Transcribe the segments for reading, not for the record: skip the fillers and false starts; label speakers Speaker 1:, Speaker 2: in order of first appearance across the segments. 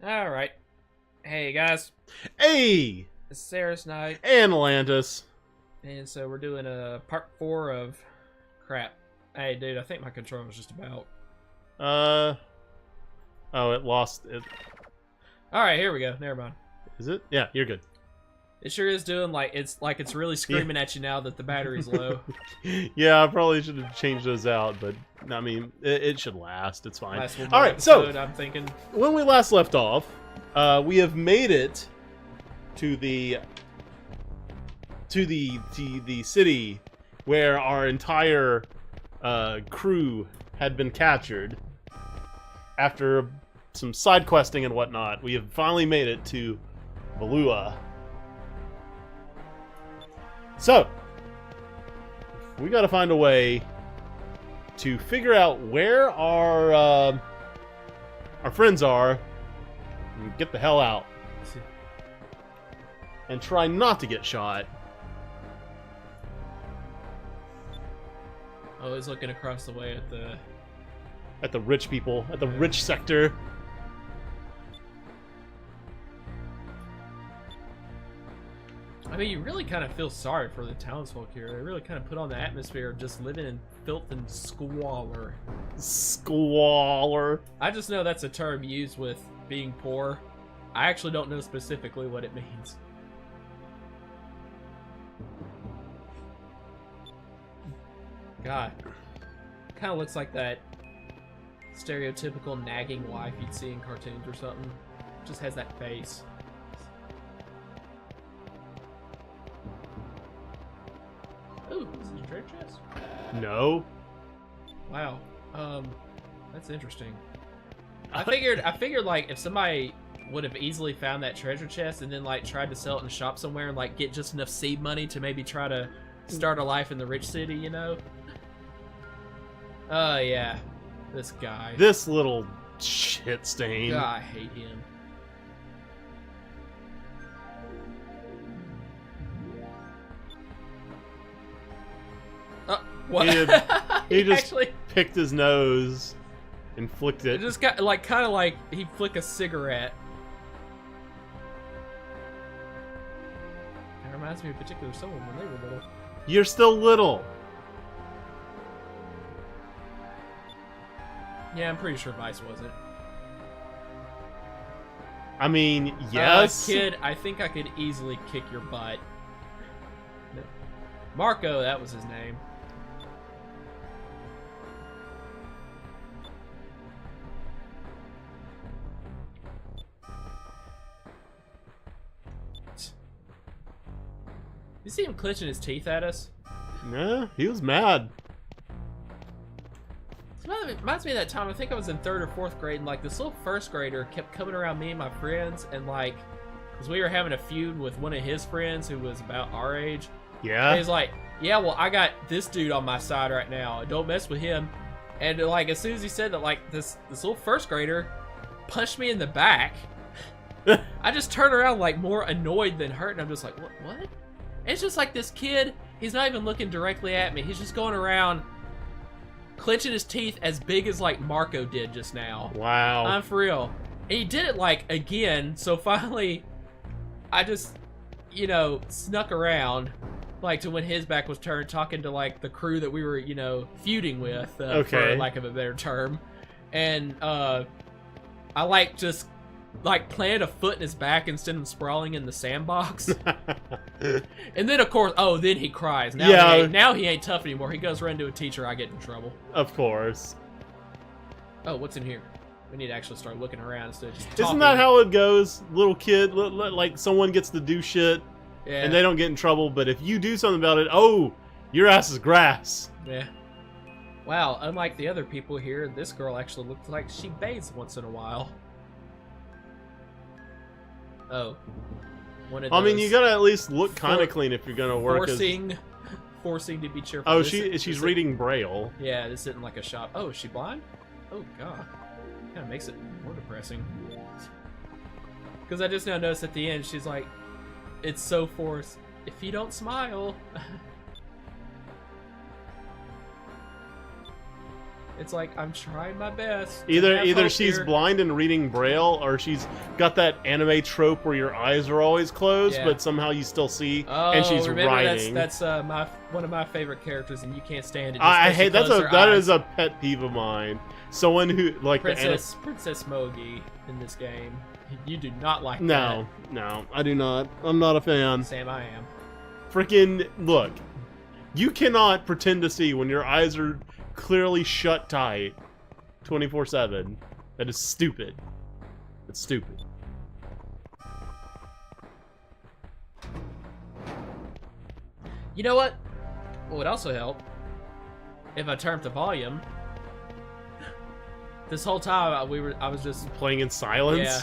Speaker 1: Alright. Hey guys,
Speaker 2: Hey!
Speaker 1: it's Sarah's night,
Speaker 2: And Atlantis.
Speaker 1: and so we're doing a part 4 of crap. Hey dude, I think my controller's just about.
Speaker 2: Oh, it lost it.
Speaker 1: Alright, here we go. Never mind.
Speaker 2: Is it? Yeah, you're good.
Speaker 1: It sure is doing it's really screaming at you now that the battery's low.
Speaker 2: Yeah, I probably should have changed those out, but I mean, it should last. It's fine.
Speaker 1: Last one more
Speaker 2: Alright,
Speaker 1: episode,
Speaker 2: so
Speaker 1: I'm thinking.
Speaker 2: when we last left off, we have made it to the city where our entire crew had been captured. After some side questing and whatnot, we have finally made it to Valuan. So, we gotta find a way to figure out where our friends are and get the hell out. And try not to get shot.
Speaker 1: Oh, he's looking across the way
Speaker 2: At the rich people, at the rich sector.
Speaker 1: I mean, you really kind of feel sorry for the townsfolk here. They really kind of put on the atmosphere of just living in filth and squalor.
Speaker 2: Squalor.
Speaker 1: I just know that's a term used with being poor. I actually don't know specifically what it means. God. Kind of looks like that stereotypical nagging wife you'd see in cartoons or something. Just has that face. Ooh, this is a treasure chest?
Speaker 2: No.
Speaker 1: Wow. That's interesting. I figured like if somebody would have easily found that treasure chest and then like tried to sell it in a shop somewhere and like get just enough seed money to maybe try to start a life in the rich city, you know? Yeah. This guy.
Speaker 2: This little shit stain.
Speaker 1: God, I hate him. What?
Speaker 2: He just
Speaker 1: actually
Speaker 2: picked his nose and flicked
Speaker 1: it
Speaker 2: it.
Speaker 1: just got like kind of like he'd flick a cigarette. That reminds me of a particular someone when they were little.
Speaker 2: You're still little.
Speaker 1: Yeah, I'm pretty sure Vyse wasn't.
Speaker 2: I mean, yes.
Speaker 1: Kid, I think I could easily kick your butt. Marco, that was his name. You see him clenching his teeth at us?
Speaker 2: Nah, he was mad.
Speaker 1: It reminds me of that time, I think I was in 3rd or 4th grade, and like this little 1st grader kept coming around me and my friends, and like, because we were having a feud with one of his friends who was about our age.
Speaker 2: Yeah.
Speaker 1: And he's like, yeah, well, I got this dude on my side right now. Don't mess with him. And like, as soon as he said that, like, this little 1st grader punched me in the back. I just turned around like more annoyed than hurt, and I'm just like, what? And it's just like this kid, he's not even looking directly at me. He's just going around clenching his teeth as big as like Marco did just now.
Speaker 2: Wow.
Speaker 1: I'm for real. And he did it like again, so finally I just, you know, snuck around like to when his back was turned, talking to like the crew that we were, you know, feuding with, for lack of a better term. And I like just like planted a foot in his back and sent him sprawling in the sandbox. And then of course, then he cries. Now he ain't tough anymore. He goes run to a teacher, I get in trouble.
Speaker 2: Of course.
Speaker 1: Oh, what's in here? We need to actually start looking around instead of just talking.
Speaker 2: Isn't that how it goes? Little kid, like someone gets to do shit
Speaker 1: Yeah.
Speaker 2: and they don't get in trouble, but if you do something about it, oh, your ass is grass.
Speaker 1: Yeah. Wow, unlike the other people here, this girl actually looks like she bathes once in a while. Oh. One of those
Speaker 2: I mean, you gotta at least look kind of clean if you're gonna work
Speaker 1: forcing to be cheerful.
Speaker 2: Oh, she's reading Braille.
Speaker 1: Yeah, this isn't like a shop. Oh, is she blind? Oh, God. Kind of makes it more depressing. Because I just now noticed at the end, she's like, it's so forced. If you don't smile. It's like, I'm trying my best.
Speaker 2: Either she's blind and reading Braille, or she's got that anime trope where your eyes are always closed, but somehow you still see, and she's writing.
Speaker 1: That's one of my favorite characters, and you can't stand it.
Speaker 2: I hate that is a pet peeve of mine. Someone who like
Speaker 1: Princess Mogi in this game. You do not like that.
Speaker 2: No, I do not. I'm not a fan.
Speaker 1: Sam, I am.
Speaker 2: Freaking look. You cannot pretend to see when your eyes are clearly shut tight 24/7. That is stupid. It's stupid.
Speaker 1: You know what? What would also help if I turned up the volume. This whole time I was just
Speaker 2: playing in silence.
Speaker 1: Yeah.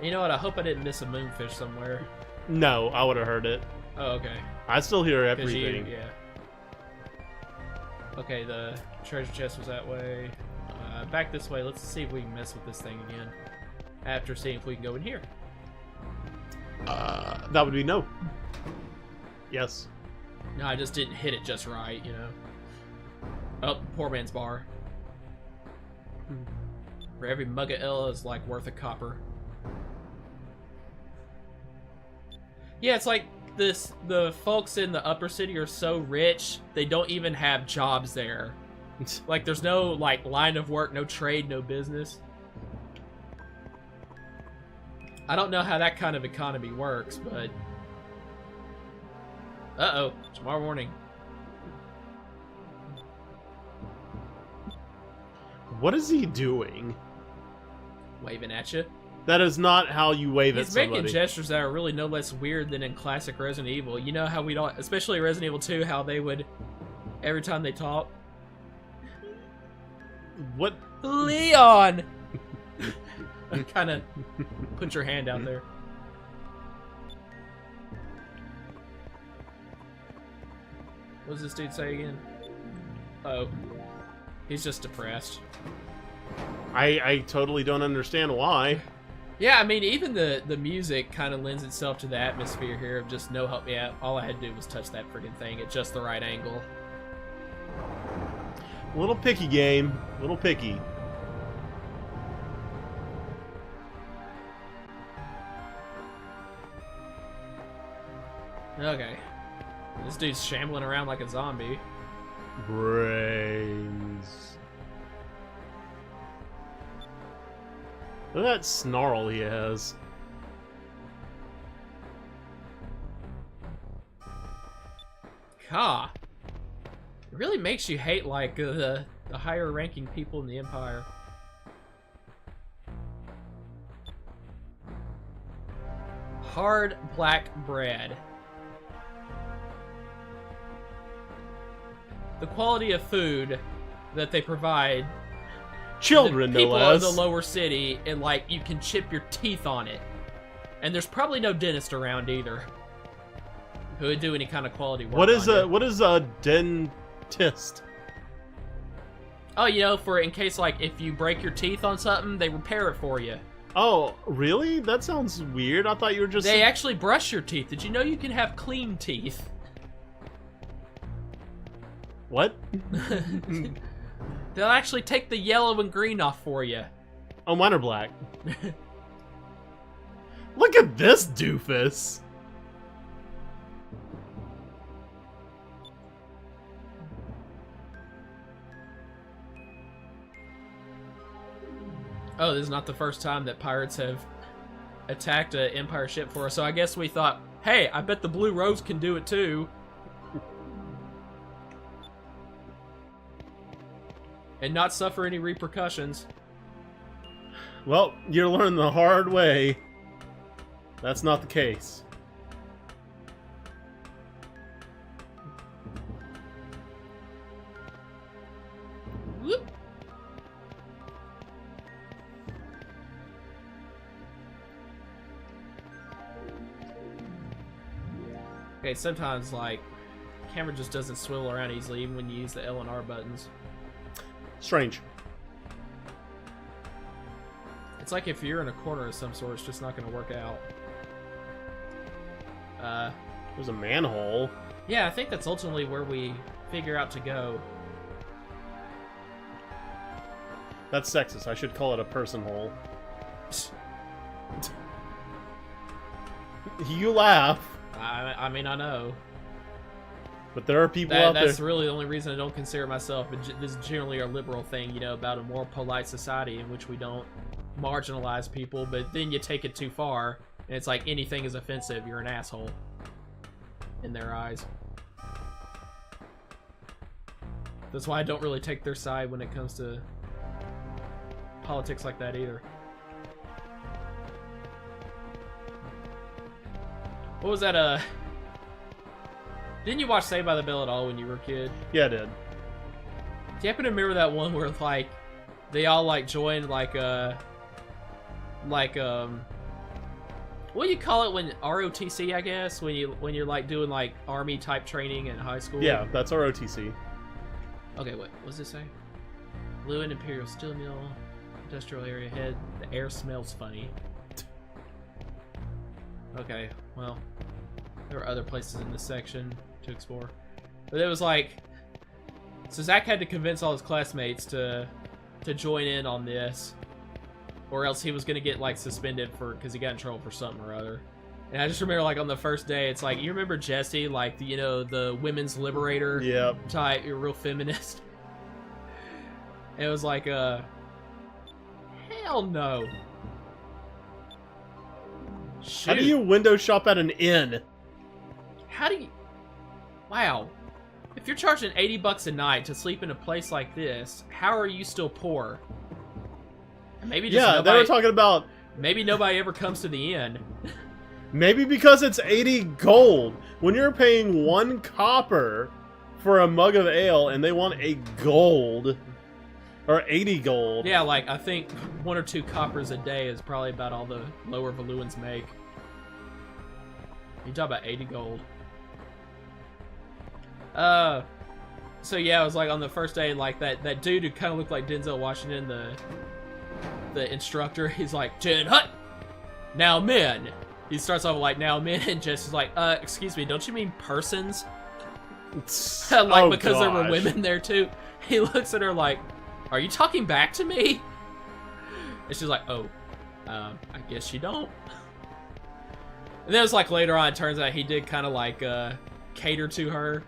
Speaker 1: You know what? I hope I didn't miss a moonfish somewhere.
Speaker 2: No, I would have heard it.
Speaker 1: Oh, okay.
Speaker 2: I still hear everything.
Speaker 1: Yeah. Okay, the treasure chest was that way. Back this way. Let's see if we can mess with this thing again. After seeing if we can go in here.
Speaker 2: That would be no. Yes.
Speaker 1: No, I just didn't hit it just right, you know. Oh, poor man's bar. For every mug of Ella is like worth a copper. Yeah, it's like the folks in the upper city are so rich, they don't even have jobs there. Like, there's no, like, line of work, no trade, no business. I don't know how that kind of economy works, but... Uh-oh, tomorrow morning.
Speaker 2: What is he doing?
Speaker 1: Waving at you.
Speaker 2: That is not how you wave at somebody.
Speaker 1: He's making gestures that are really no less weird than in classic Resident Evil. You know how we don't, especially Resident Evil 2, how they would, every time they talk.
Speaker 2: What?
Speaker 1: Leon! Kind of put your hand out there. What does this dude say again? Oh. He's just depressed.
Speaker 2: I totally don't understand why.
Speaker 1: Yeah, I mean, even the music kind of lends itself to the atmosphere here of just no help me out. All I had to do was touch that friggin' thing at just the right angle.
Speaker 2: A little picky game. A little picky.
Speaker 1: Okay. This dude's shambling around like a zombie.
Speaker 2: Brains. Look at that snarl he has.
Speaker 1: God. It really makes you hate, like, the higher ranking people in the Empire. Hard black bread. The quality of food that they provide
Speaker 2: children, no less.
Speaker 1: People of the lower city, and like you can chip your teeth on it, and there's probably no dentist around either who would do any kind of quality work.
Speaker 2: What is a dentist?
Speaker 1: Oh, you know, for in case like if you break your teeth on something, they repair it for you.
Speaker 2: Oh, really? That sounds weird. I thought you were just...
Speaker 1: They actually brush your teeth. Did you know you can have clean teeth?
Speaker 2: What?
Speaker 1: They'll actually take the yellow and green off for you.
Speaker 2: Oh, mine are black. Look at this doofus.
Speaker 1: Oh, this is not the first time that pirates have attacked an Empire ship for us, so I guess we thought, hey, I bet the Blue Rose can do it too. And not suffer any repercussions.
Speaker 2: Well, you're learning the hard way. That's not the case.
Speaker 1: Whoop. Okay, sometimes, like, camera just doesn't swivel around easily even when you use the L and R buttons.
Speaker 2: Strange.
Speaker 1: It's like if you're in a corner of some sort, it's just not going to work out.
Speaker 2: There's a manhole.
Speaker 1: Yeah, I think that's ultimately where we figure out to go.
Speaker 2: That's sexist. I should call it a person hole. You laugh.
Speaker 1: I mean, I know.
Speaker 2: But there are people out there...
Speaker 1: That's really the only reason I don't consider myself, but this is generally a liberal thing, you know, about a more polite society in which we don't marginalize people, but then you take it too far, and it's like anything is offensive, you're an asshole. In their eyes. That's why I don't really take their side when it comes to politics like that either. What was that, didn't you watch Saved by the Bell at all when you were a kid?
Speaker 2: Yeah, I did.
Speaker 1: Do you happen to remember that one where, like, they all, like, joined, like, what do you call it when ROTC, I guess? When you're, like, doing, like, army-type training in high school?
Speaker 2: Yeah, that's ROTC.
Speaker 1: Okay, what does this say? Blue and Imperial Steel Mill, industrial area ahead. The air smells funny. Okay, well, there were other places in this section to explore. But it was like, so Zach had to convince all his classmates to join in on this, or else he was gonna get like suspended because he got in trouble for something or other. And I just remember, like, on the first day, it's like, you remember Jesse, like, the, you know, the women's liberator type, you're a real feminist. And it was like, hell no. Shoot.
Speaker 2: How do you window shop at an inn?
Speaker 1: How do you... Wow. If you're charging $80 a night to sleep in a place like this, how are you still poor? Maybe just
Speaker 2: they were talking about...
Speaker 1: Maybe nobody ever comes to the inn.
Speaker 2: Maybe because it's 80 gold. When you're paying 1 copper for a mug of ale and they want a gold, or 80 gold.
Speaker 1: Yeah, like, I think 1 or 2 coppers a day is probably about all the lower Valuans make. You talk about 80 gold. So yeah, it was like on the first day, like that dude who kind of looked like Denzel Washington, the instructor, he's like, "Jen Hut! Now men!" He starts off like, "Now men," and Jesse's like, excuse me, don't you mean persons?" Like, because there were women there too. He looks at her like, "Are you talking back to me?" And she's like, "Oh, I guess you don't." And then it was like later on, it turns out he did kind of like cater to her.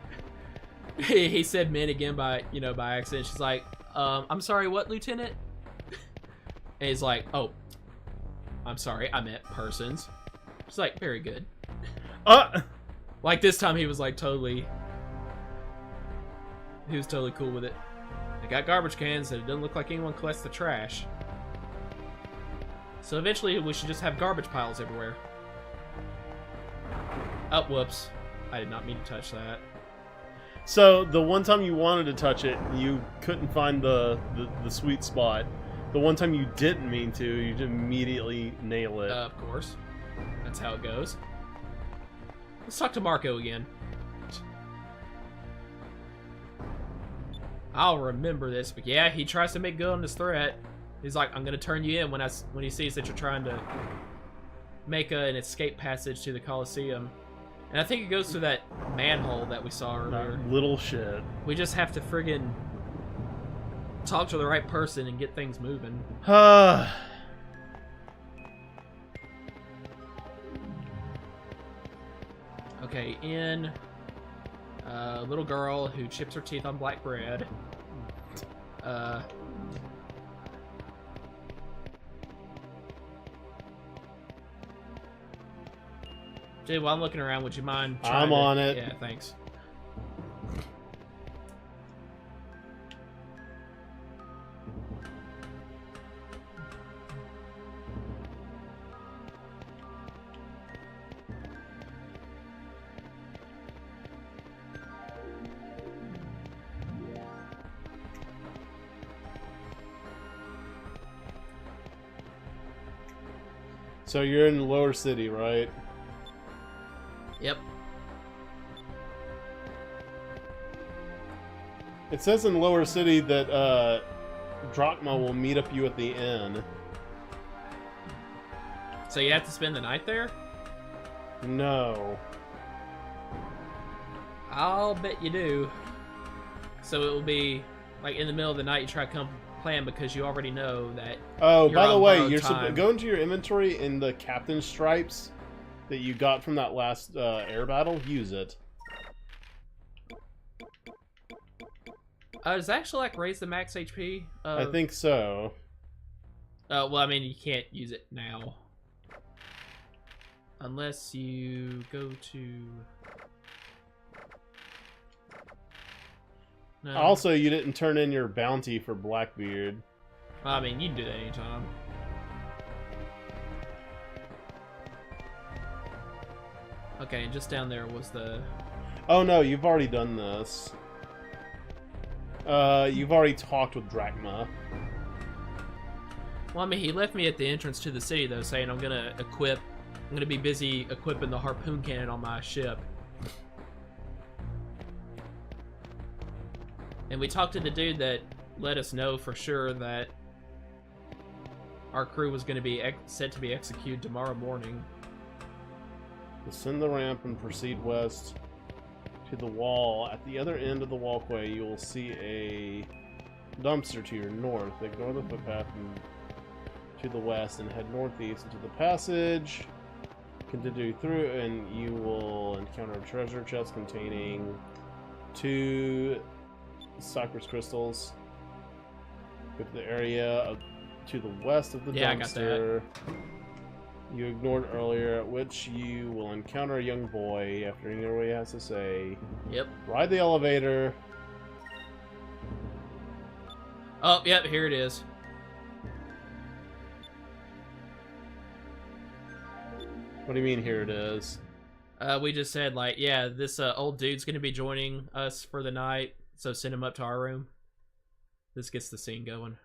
Speaker 1: He said men again by accident. She's like, "I'm sorry, what, Lieutenant?" And he's like, "Oh, I'm sorry, I meant persons." She's like, "Very good." Like this time he was like totally cool with it. They got garbage cans and it doesn't look like anyone collects the trash. So eventually we should just have garbage piles everywhere. Oh, whoops. I did not mean to touch that.
Speaker 2: So the one time you wanted to touch it, you couldn't find the sweet spot. The one time you didn't mean to, you just immediately nail it.
Speaker 1: Of course. That's how it goes. Let's talk to Marco again. I'll remember this, but yeah, he tries to make good on his threat. He's like, "I'm gonna turn you in when he sees that you're trying to make an escape passage to the Colosseum." And I think it goes through that manhole that we saw earlier.
Speaker 2: That little shit.
Speaker 1: We just have to friggin' talk to the right person and get things moving. Okay, in a little girl who chips her teeth on black bread. Dude, while I'm looking around, would you mind trying
Speaker 2: I'm on it.
Speaker 1: Yeah, thanks.
Speaker 2: So you're in the lower city, right?
Speaker 1: Yep.
Speaker 2: It says in lower city that Drachma will meet up you at the inn.
Speaker 1: So you have to spend the night there?
Speaker 2: No.
Speaker 1: I'll bet you do. So it will be like in the middle of the night, you try to come plan because you already know that.
Speaker 2: Oh,
Speaker 1: you're
Speaker 2: by the
Speaker 1: on
Speaker 2: way,
Speaker 1: borrowed
Speaker 2: you're
Speaker 1: time.
Speaker 2: go into your inventory in the captain stripes that you got from that last air battle. Use it.
Speaker 1: Does it actually like raise the max HP?
Speaker 2: I think so.
Speaker 1: Well, I mean, you can't use it now. Unless you go to... No.
Speaker 2: Also, you didn't turn in your bounty for Blackbeard.
Speaker 1: I mean, you can do that anytime. Okay, and just down there was the...
Speaker 2: Oh no, you've already done this. You've already talked with Drachma.
Speaker 1: Well, I mean, he left me at the entrance to the city, though, saying I'm gonna be busy equipping the harpoon cannon on my ship. And we talked to the dude that let us know for sure that our crew was gonna be set to be executed tomorrow morning.
Speaker 2: Descend the ramp and proceed west to the wall. At the other end of the walkway, you will see a dumpster to your north. Ignore the footpath and to the west and head northeast into the passage. Continue through and you will encounter a treasure chest containing 2 cypress crystals. Go to the area to the west of the dumpster.
Speaker 1: I got that.
Speaker 2: You ignored earlier, at which you will encounter a young boy after hearing what he has to say.
Speaker 1: Yep.
Speaker 2: Ride the elevator.
Speaker 1: Oh, yep, here it is.
Speaker 2: What do you mean, here it is?
Speaker 1: We just said, like, yeah, this old dude's gonna be joining us for the night, so send him up to our room. This gets the scene going.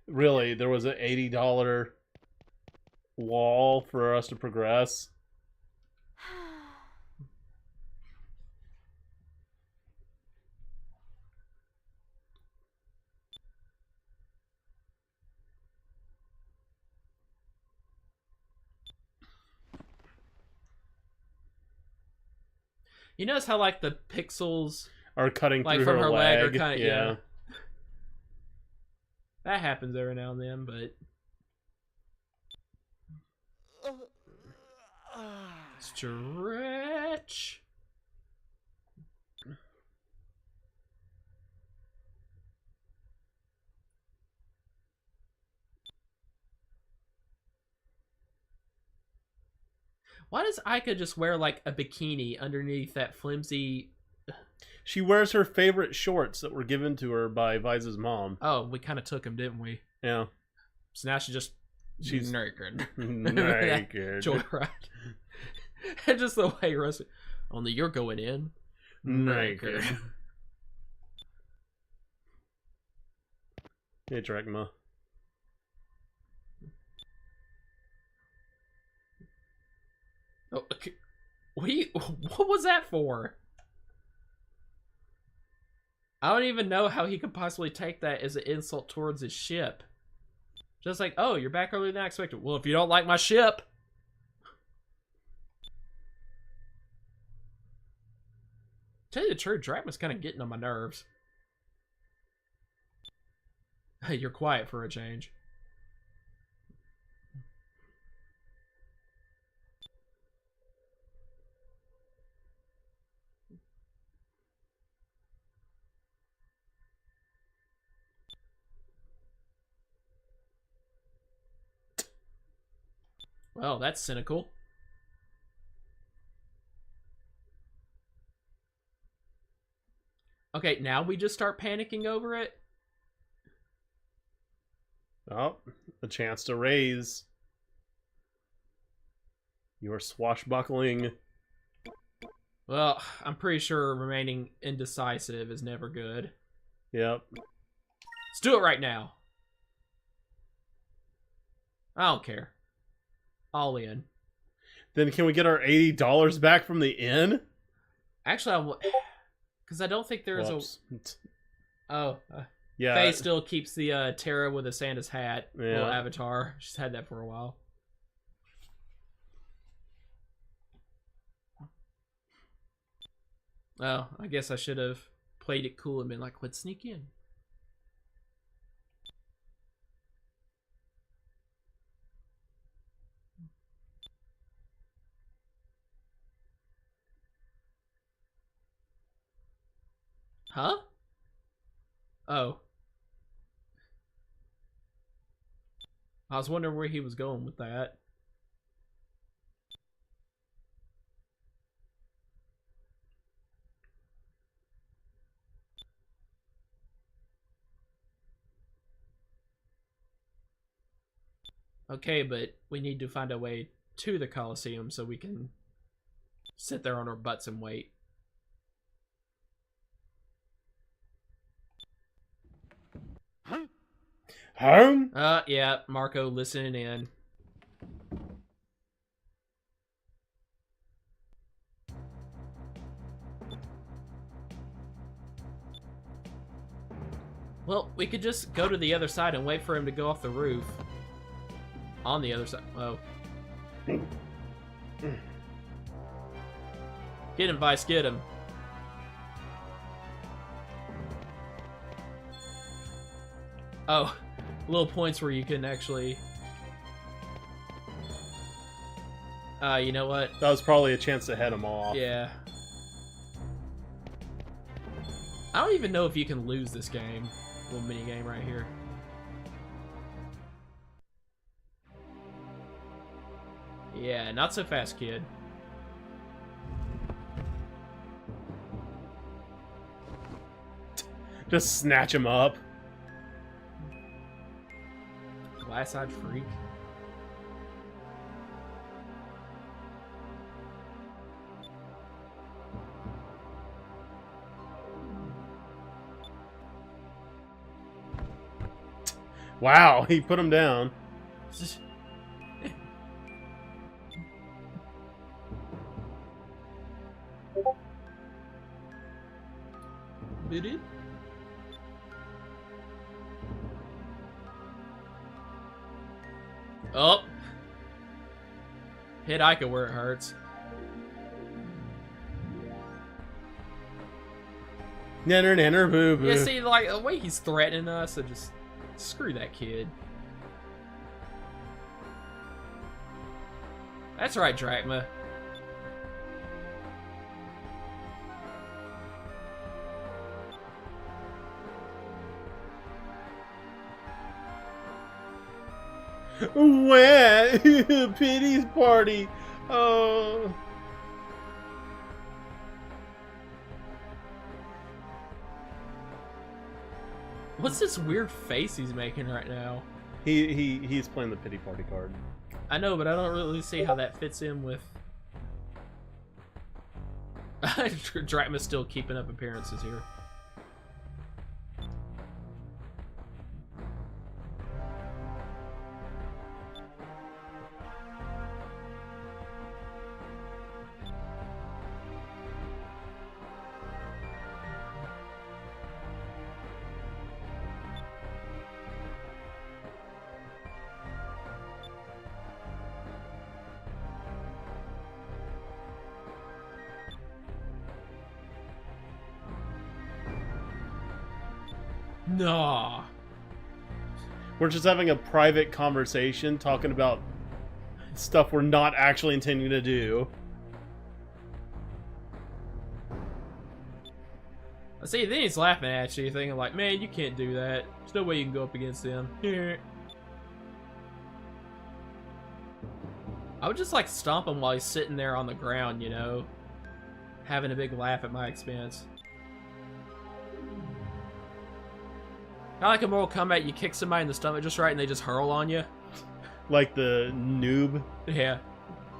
Speaker 2: Really, there was an $80 wall for us to progress.
Speaker 1: You notice how, like, the pixels,
Speaker 2: Are cutting
Speaker 1: like,
Speaker 2: through
Speaker 1: from
Speaker 2: her
Speaker 1: leg
Speaker 2: leg.
Speaker 1: are kind of,
Speaker 2: yeah.
Speaker 1: yeah. That happens every now and then, but... Stretch. Why does Aika just wear like a bikini underneath that flimsy?
Speaker 2: She wears her favorite shorts that were given to her by Vyse's mom.
Speaker 1: Oh, we kind of took them, didn't we?
Speaker 2: Yeah.
Speaker 1: So now she's naked.
Speaker 2: Naked.
Speaker 1: Joyride. And just the way Russ. Only you're going in
Speaker 2: Naked. Hey, Drachma.
Speaker 1: Oh, okay. What was that for? I don't even know how he could possibly take that as an insult towards his ship. Just like, oh, you're back earlier than I expected. Well, if you don't like my ship. Tell you the truth, Drachma's kind of getting on my nerves. Hey, you're quiet for a change. Well, that's cynical. Okay, now we just start panicking over it?
Speaker 2: Oh, a chance to raise your swashbuckling.
Speaker 1: Well, I'm pretty sure remaining indecisive is never good.
Speaker 2: Yep.
Speaker 1: Let's do it right now. I don't care. All in.
Speaker 2: Then can we get our $80 back from the inn?
Speaker 1: Actually, because I don't think there is
Speaker 2: Whoops. Yeah.
Speaker 1: Faye still keeps the Terra with a Santa's hat little
Speaker 2: Yeah.
Speaker 1: avatar. She's had that for a while. Oh, I guess I should have played it cool and been like, let's sneak in. Huh? Oh. I was wondering where he was going with that. Okay, but we need to find a way to the Colosseum so we can sit there on our butts and wait.
Speaker 2: Home?
Speaker 1: Yeah, Marco listening in. Well, we could just go to the other side and wait for him to go off the roof. On the other side. Oh. Get him, Vyse, get him. Oh, little points where you can actually... you know what?
Speaker 2: That was probably a chance to head him off.
Speaker 1: Yeah. I don't even know if you can lose this game. Little mini game right here. Yeah, not so fast, kid.
Speaker 2: Just snatch him up.
Speaker 1: Glass-eyed freak.
Speaker 2: Wow, he put him down.
Speaker 1: Did it? Oh. Hit Aika where it hurts.
Speaker 2: Nanner, nanner, boo, boo.
Speaker 1: Yeah, see, like, the way he's threatening us, so just screw that kid. That's right, Drachma.
Speaker 2: Where? Pity's party. Oh.
Speaker 1: What's this weird face he's making right now?
Speaker 2: He's playing the pity party card.
Speaker 1: I know, but I don't really see how that fits in with... Drachma's still keeping up appearances here. Nah.
Speaker 2: We're just having a private conversation talking about stuff we're not actually intending to do.
Speaker 1: I see, then he's laughing at you, thinking like, man, you can't do that. There's no way you can go up against him. I would just like stomp him while he's sitting there on the ground, you know? Having a big laugh at my expense. Kind of like in Mortal Kombat, you kick somebody in the stomach just right and they just hurl on you.
Speaker 2: Like the noob
Speaker 1: Yeah.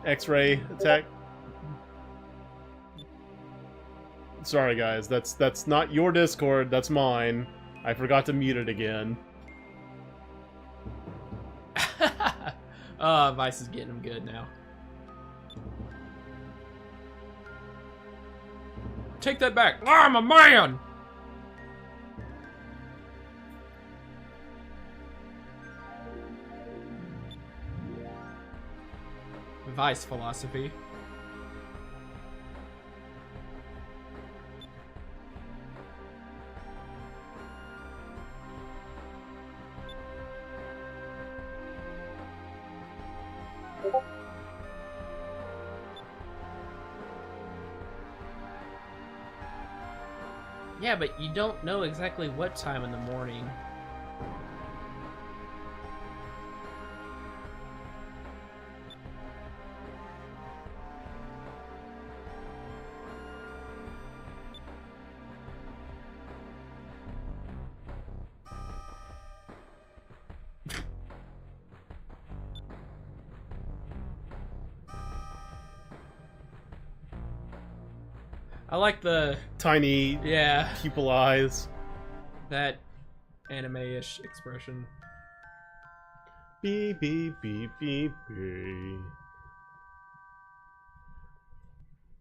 Speaker 2: X-ray attack. Sorry guys, that's not your Discord, that's mine. I forgot to mute it again.
Speaker 1: Vyse is getting him good now. Take that back. I'm a man! Vyse philosophy. Yeah, but you don't know exactly what time in the morning. I like the
Speaker 2: tiny
Speaker 1: yeah
Speaker 2: pupil eyes.
Speaker 1: that anime-ish expression.
Speaker 2: Beep beep beep beep beep.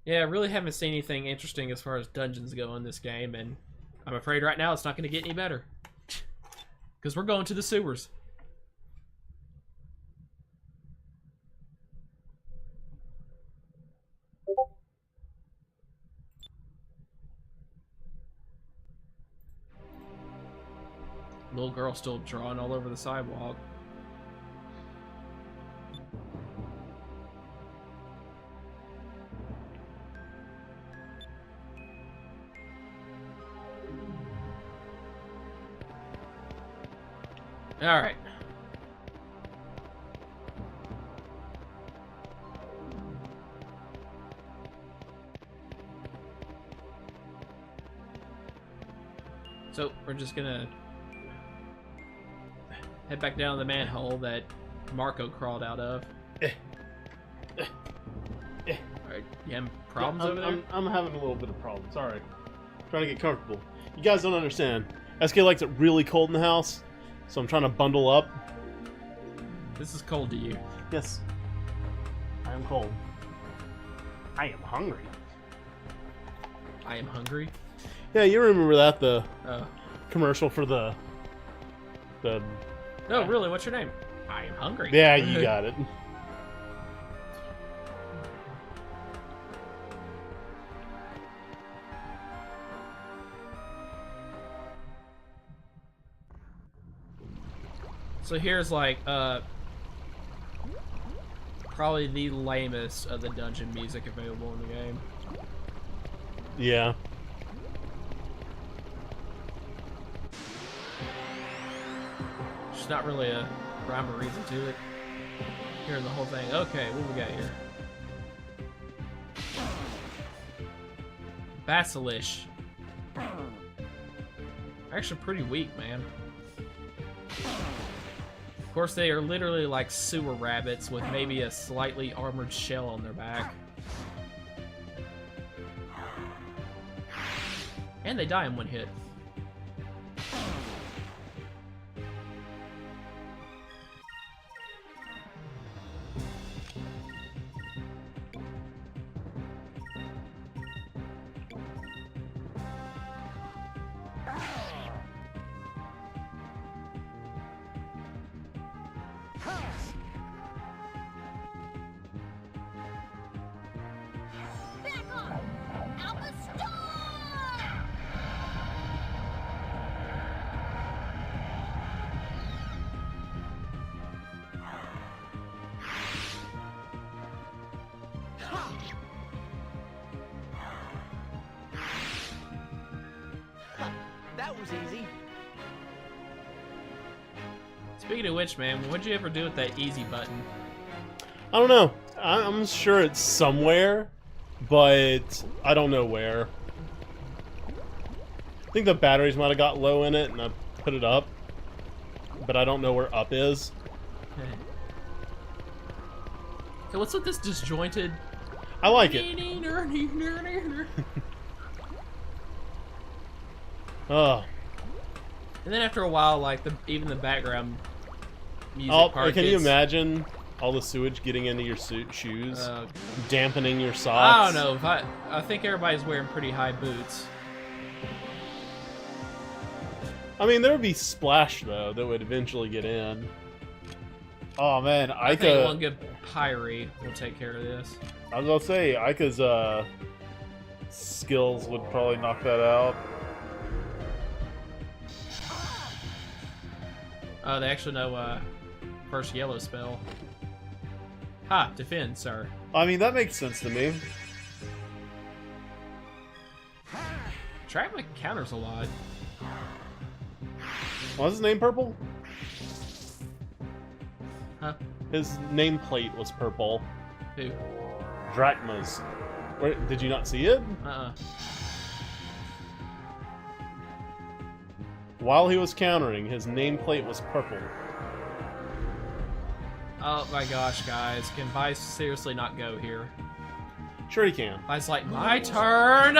Speaker 1: Yeah, I really haven't seen anything interesting as far as dungeons go in this game, and I'm afraid right now it's not going to get any better. Because we're going to the sewers. Little girl still drawing all over the sidewalk. Alright. So, we're just gonna head back down the manhole that Marco crawled out of. Alright, you having problems over there?
Speaker 2: I'm having a little bit of problems. Sorry. Trying to get comfortable. You guys don't understand. SK likes it really cold in the house, so I'm trying to bundle up.
Speaker 1: This is cold to you.
Speaker 2: Yes. I am cold. I am hungry.
Speaker 1: I am hungry.
Speaker 2: Yeah, you remember that, the
Speaker 1: Oh.
Speaker 2: commercial for the
Speaker 1: No, really, what's your name? I am hungry.
Speaker 2: Yeah, you got it.
Speaker 1: So here's like probably the lamest of the dungeon music available in the game.
Speaker 2: Yeah.
Speaker 1: There's not really a rhyme or reason to it. Hearing the whole thing. Okay, what we got here? Basilish. Actually pretty weak, man. Of course, they are literally like sewer rabbits with maybe a slightly armored shell on their back. And they die in one hit.
Speaker 3: That was easy.
Speaker 1: Speaking of which, man, what'd you ever do with that easy button?
Speaker 2: I don't know. I'm sure it's somewhere, but I don't know where. I think the batteries might have got low in it, and I put it up, but I don't know where up is.
Speaker 1: So what's with this disjointed?
Speaker 2: I like it. Oh.
Speaker 1: And then after a while, like even the background music part
Speaker 2: can you
Speaker 1: gets-
Speaker 2: imagine all the sewage getting into your shoes, dampening your socks?
Speaker 1: I don't know. If I think everybody's wearing pretty high boots.
Speaker 2: I mean, there would be splash though that would eventually get in. Oh man,
Speaker 1: I think
Speaker 2: Aika.
Speaker 1: one good pyre will take care of this.
Speaker 2: I was gonna say Aika's skills would probably knock that out.
Speaker 1: Oh, they actually know first yellow spell. Ha! Defend, sir.
Speaker 2: I mean, that makes sense to me.
Speaker 1: Dracula counters a lot.
Speaker 2: Was his name purple?
Speaker 1: Huh?
Speaker 2: His nameplate was purple.
Speaker 1: Who?
Speaker 2: Drachma's. Wait, did you not see it? While he was countering, his nameplate was purple.
Speaker 1: Oh my gosh, guys. Can Vyse seriously not go here?
Speaker 2: Sure he can.
Speaker 1: Vyse like, my turn!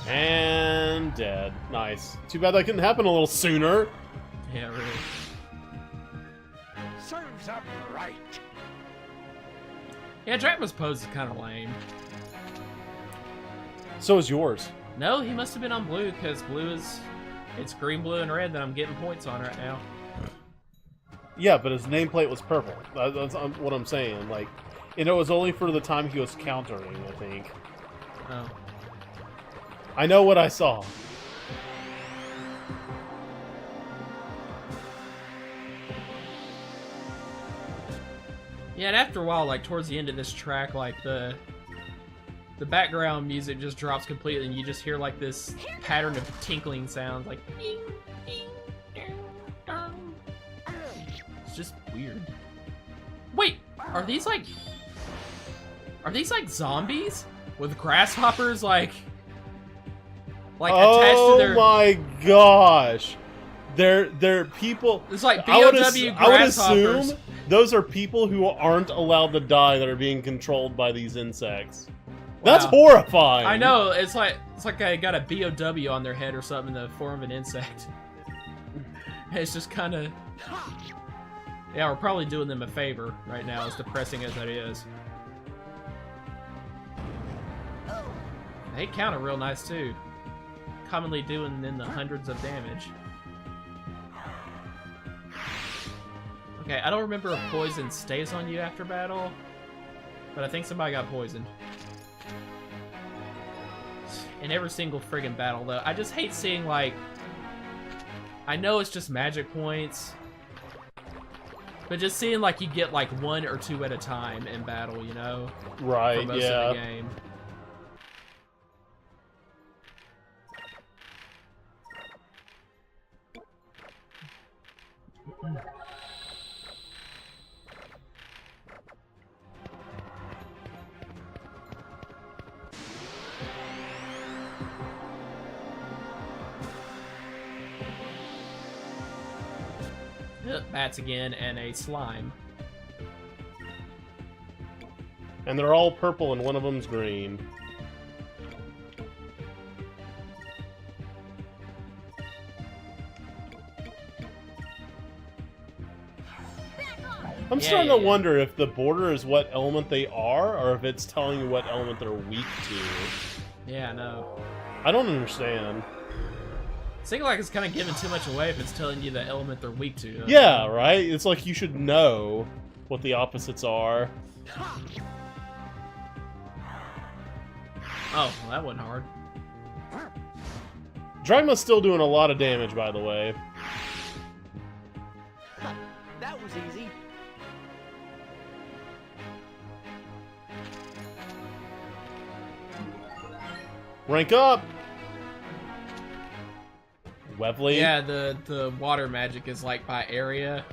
Speaker 2: And dead. Nice. Too bad that couldn't happen a little sooner.
Speaker 1: Yeah, really.
Speaker 3: Serves up right.
Speaker 1: Yeah, Drachma's pose is kind of lame.
Speaker 2: So is yours.
Speaker 1: No, he must have been on blue, because blue is... It's green, blue, and red that I'm getting points on right now.
Speaker 2: Yeah, but his nameplate was purple. That's what I'm saying. Like, and it was only for the time he was countering, I think.
Speaker 1: Oh.
Speaker 2: I know what I saw.
Speaker 1: Yeah, and after a while, like, towards the end of this track, like, the background music just drops completely, and you just hear, like, this pattern of tinkling sounds, like, ding, ding, ding, dong. It's just weird. Wait, are these, like, zombies? With grasshoppers, like attached to their...
Speaker 2: Oh my gosh! They're people...
Speaker 1: It's like
Speaker 2: I would
Speaker 1: grasshoppers.
Speaker 2: assume those are people who aren't allowed to die that are being controlled by these insects. That's
Speaker 1: Wow.
Speaker 2: horrifying!
Speaker 1: I know, it's like they got a BOW on their head or something in the form of an insect. It's just kind of... Yeah, we're probably doing them a favor right now, as depressing as that is. They counter real nice too. Commonly doing in the hundreds of damage. Okay, I don't remember if poison stays on you after battle, but I think somebody got poisoned. In every single friggin' battle, though. I just hate seeing, like... I know it's just magic points, but just seeing, like, you get, like, 1 or 2 at a time in battle, you know?
Speaker 2: Right,
Speaker 1: For most
Speaker 2: yeah.
Speaker 1: of the game. Bats again, and a slime.
Speaker 2: And they're all purple and one of them's green. I'm starting to wonder if the border is what element they are, or if it's telling you what element they're weak to.
Speaker 1: Yeah, I know.
Speaker 2: I don't understand.
Speaker 1: It seems like it's kind of giving too much away if it's telling you the element they're weak to.
Speaker 2: Yeah, right? It's like you should know what the opposites are.
Speaker 1: Oh, well, that wasn't hard.
Speaker 2: Drachma's still doing a lot of damage, by the way.
Speaker 3: That was easy.
Speaker 2: Rank up! Webley?
Speaker 1: Yeah, the water magic is like by area.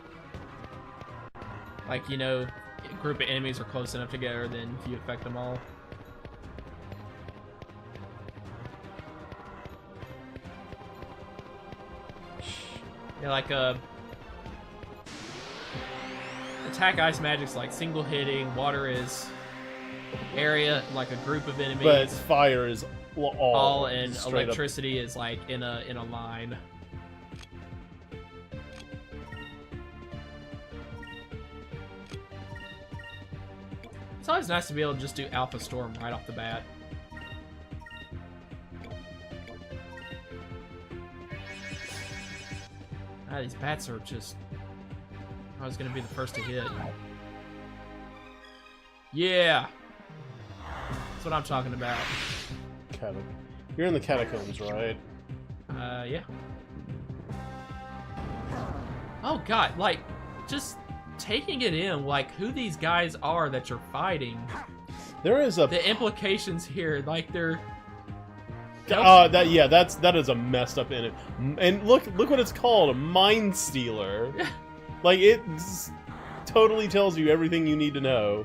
Speaker 1: Like, you know, a group of enemies are close enough together, then if you affect them all. Yeah, like attack ice magic's like single hitting, water is area, like a group of enemies.
Speaker 2: But fire is all
Speaker 1: and electricity is like in a line. It's always nice to be able to just do Alpha Storm right off the bat. Ah, these bats are just... I was gonna be the first to hit. Yeah! That's what I'm talking about.
Speaker 2: You're in the catacombs, right?
Speaker 1: Yeah. Oh god, like, just taking it in, like, who these guys are that you're fighting
Speaker 2: There is a
Speaker 1: The implications here, like they're.
Speaker 2: that is a messed up in it. And look what it's called, a Mind Stealer. Like it totally tells you everything you need to know,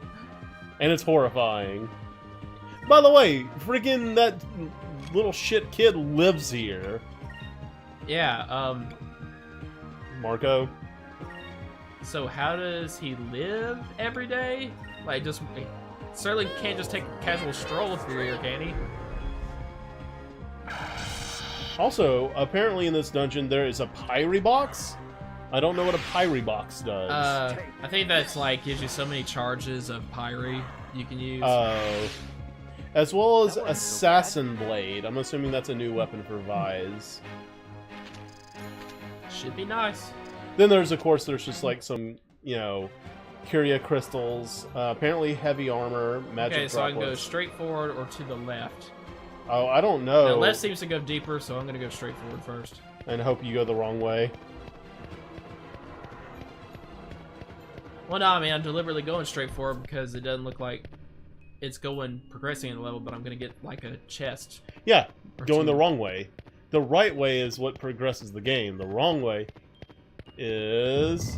Speaker 2: and it's horrifying. By the way, freaking that little shit kid lives here.
Speaker 1: Yeah.
Speaker 2: Marco.
Speaker 1: So how does he live every day? Like just certainly can't just take a casual stroll through here, can he?
Speaker 2: Also, apparently in this dungeon there is a Pyre box. I don't know what a Pyre box does.
Speaker 1: I think that's like gives you so many charges of Pyre you can use.
Speaker 2: Oh. As well as Assassin Blade. I'm assuming that's a new weapon for Vyse.
Speaker 1: Should be nice.
Speaker 2: Then there's just like some, Curia crystals. Apparently heavy armor, magic
Speaker 1: Okay, so I can go
Speaker 2: droplets.
Speaker 1: straight forward or to the left.
Speaker 2: Oh, I don't know.
Speaker 1: The left seems to go deeper, so I'm gonna go straight forward first.
Speaker 2: And hope you go the wrong way.
Speaker 1: Well, no, I mean, I'm deliberately going straight forward because it doesn't look like it's progressing in the level, but I'm gonna get like a chest.
Speaker 2: Yeah,
Speaker 1: Or
Speaker 2: going the
Speaker 1: two.
Speaker 2: wrong way. The right way is what progresses the game. The wrong way is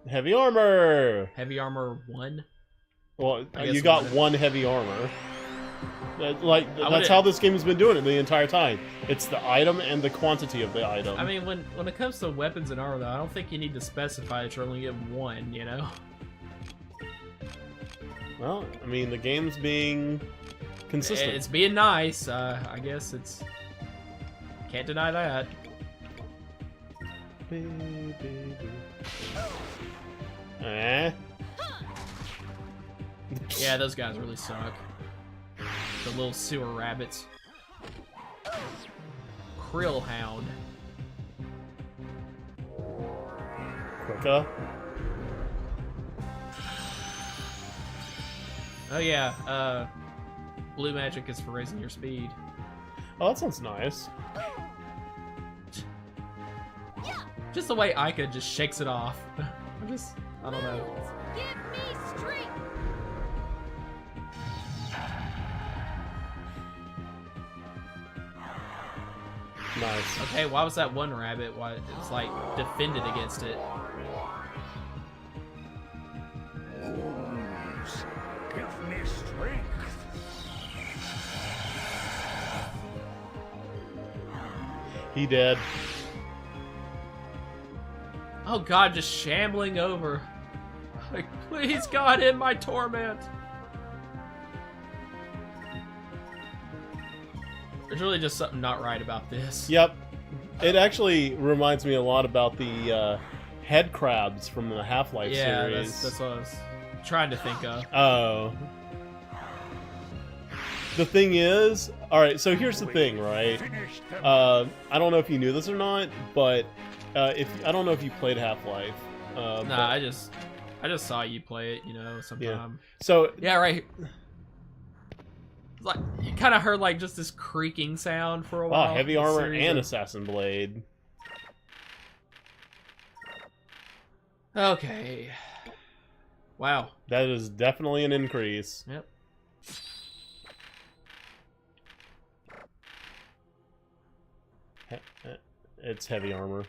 Speaker 2: heavy armor.
Speaker 1: Heavy armor 1.
Speaker 2: Well,
Speaker 1: I guess
Speaker 2: you got
Speaker 1: we'll-
Speaker 2: one heavy armor. Like that's
Speaker 1: would've-
Speaker 2: how this game has been doing it the entire time. It's the item and the quantity of the item.
Speaker 1: I mean, when it comes to weapons and armor, though, I don't think you need to specify that you're only getting one. You know.
Speaker 2: Well, I mean, the game's being consistent.
Speaker 1: It's being nice. I guess it's. Can't deny that.
Speaker 2: Eh?
Speaker 1: Yeah, those guys really suck. The little sewer rabbits. Krill Hound.
Speaker 2: Quicker.
Speaker 1: Oh yeah, blue magic is for raising your speed.
Speaker 2: Oh, that sounds nice.
Speaker 1: Just the way Aika just shakes it off. I don't know.
Speaker 4: Give me strength.
Speaker 2: Nice.
Speaker 1: Okay, why was that one rabbit? Why it was like defended against it?
Speaker 3: Give me strength.
Speaker 2: He dead.
Speaker 1: Oh god, just shambling over. Like, please God, end my torment. There's really just something not right about this.
Speaker 2: Yep. It actually reminds me a lot about the head crabs from the Half-Life
Speaker 1: Yeah,
Speaker 2: series.
Speaker 1: that's what I was trying to think of.
Speaker 2: Oh. The thing is, alright, so here's the thing, right?
Speaker 3: Finish them.
Speaker 2: I don't know if you knew this or not, but I don't know if you played Half-Life.
Speaker 1: Nah,
Speaker 2: but-
Speaker 1: I just saw you play it, sometime.
Speaker 2: So
Speaker 1: Yeah, right here. Like, you kind of heard like just this creaking sound for a while.
Speaker 2: heavy
Speaker 1: The
Speaker 2: armor
Speaker 1: series
Speaker 2: and
Speaker 1: of-
Speaker 2: assassin blade.
Speaker 1: Okay. Wow.
Speaker 2: That is definitely an increase.
Speaker 1: Yep.
Speaker 2: It's heavy armor,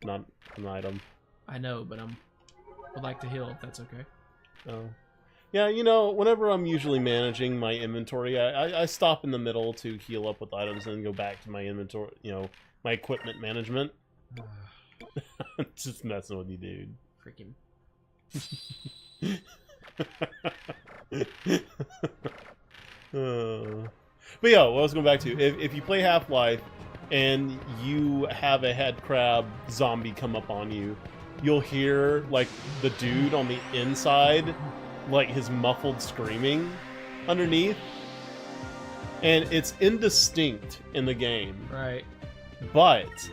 Speaker 2: not an item.
Speaker 1: I know, but would like to heal if that's okay.
Speaker 2: Oh. Yeah, whenever I'm usually managing my inventory, I stop in the middle to heal up with items and then go back to my inventory, my equipment management. Just messing with you, dude.
Speaker 1: Freaking.
Speaker 2: But yeah, what I was going back to, if you play Half-Life and you have a head crab zombie come up on you, you'll hear like the dude on the inside, like his muffled screaming underneath, and it's indistinct in the game.
Speaker 1: Right.
Speaker 2: But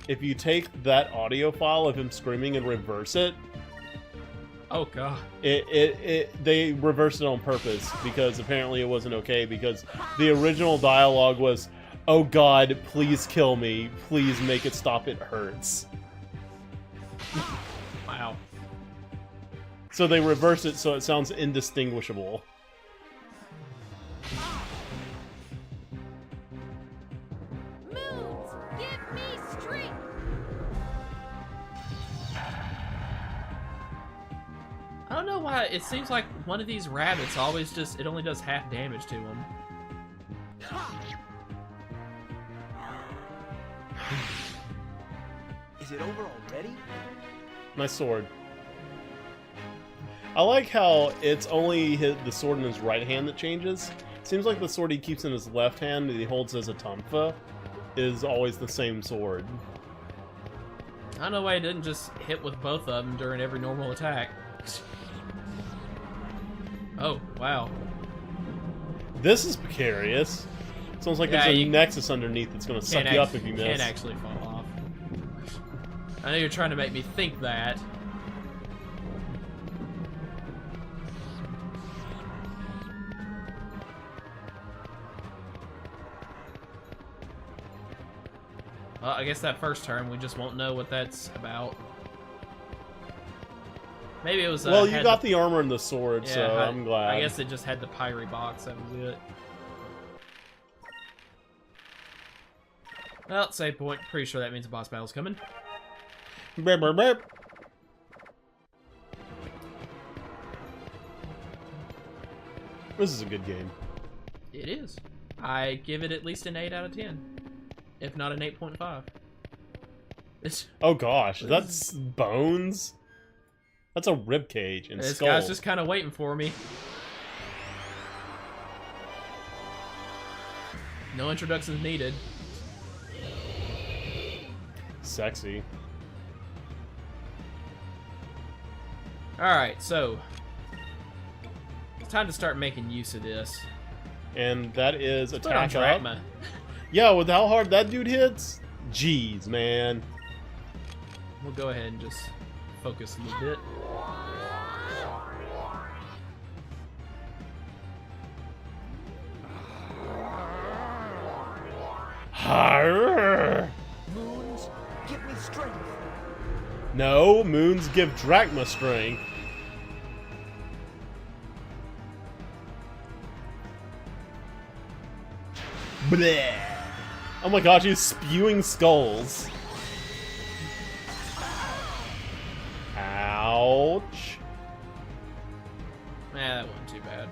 Speaker 2: if you take that audio file of him screaming and reverse it,
Speaker 1: Oh god.
Speaker 2: they reversed it on purpose because apparently it wasn't okay, because the original dialogue was, "Oh god, please kill me, please make it stop, it hurts."
Speaker 1: Wow.
Speaker 2: So they reversed it so it sounds indistinguishable.
Speaker 1: I don't know why. It seems like one of these rabbits always just, it only does half damage to him.
Speaker 3: Is it over already?
Speaker 2: Nice sword. I like how it's only the sword in his right hand that changes. Seems like the sword he keeps in his left hand that he holds as a tonfa is always the same sword.
Speaker 1: I don't know why he didn't just hit with both of them during every normal attack. Oh, wow.
Speaker 2: This is precarious. Sounds like
Speaker 1: Yeah,
Speaker 2: there's a
Speaker 1: you
Speaker 2: nexus underneath that's going to suck you up if you miss.
Speaker 1: Can't actually fall off. I know you're trying to make me think that. Well, I guess that first turn we just won't know what that's about. Maybe it was.
Speaker 2: Well, you got the armor and the sword,
Speaker 1: yeah,
Speaker 2: so I'm glad.
Speaker 1: I guess it just had the Pyre box. That was it. Well, save point. Pretty sure that means a boss battle's coming.
Speaker 2: Burp, burp, burp. This is a good game.
Speaker 1: It is. I give it at least an 8 out of 10, if not an 8.5. It's,
Speaker 2: Oh gosh, that's bones. That's a rib cage and
Speaker 1: this
Speaker 2: skull.
Speaker 1: guy's just kind of waiting for me. No introductions needed.
Speaker 2: Sexy.
Speaker 1: Alright, so it's time to start making use of this.
Speaker 2: And that is
Speaker 1: Put on
Speaker 2: attack up.
Speaker 1: Drachma.
Speaker 2: Yeah, with how hard that dude hits, jeez, man.
Speaker 1: We'll go ahead and just focus a little bit.
Speaker 2: Arrgh.
Speaker 3: Moons, give me strength.
Speaker 2: No, moons give Drachma strength. Bleh. Oh my gosh, he's spewing skulls. Ouch.
Speaker 1: Nah, that wasn't too bad.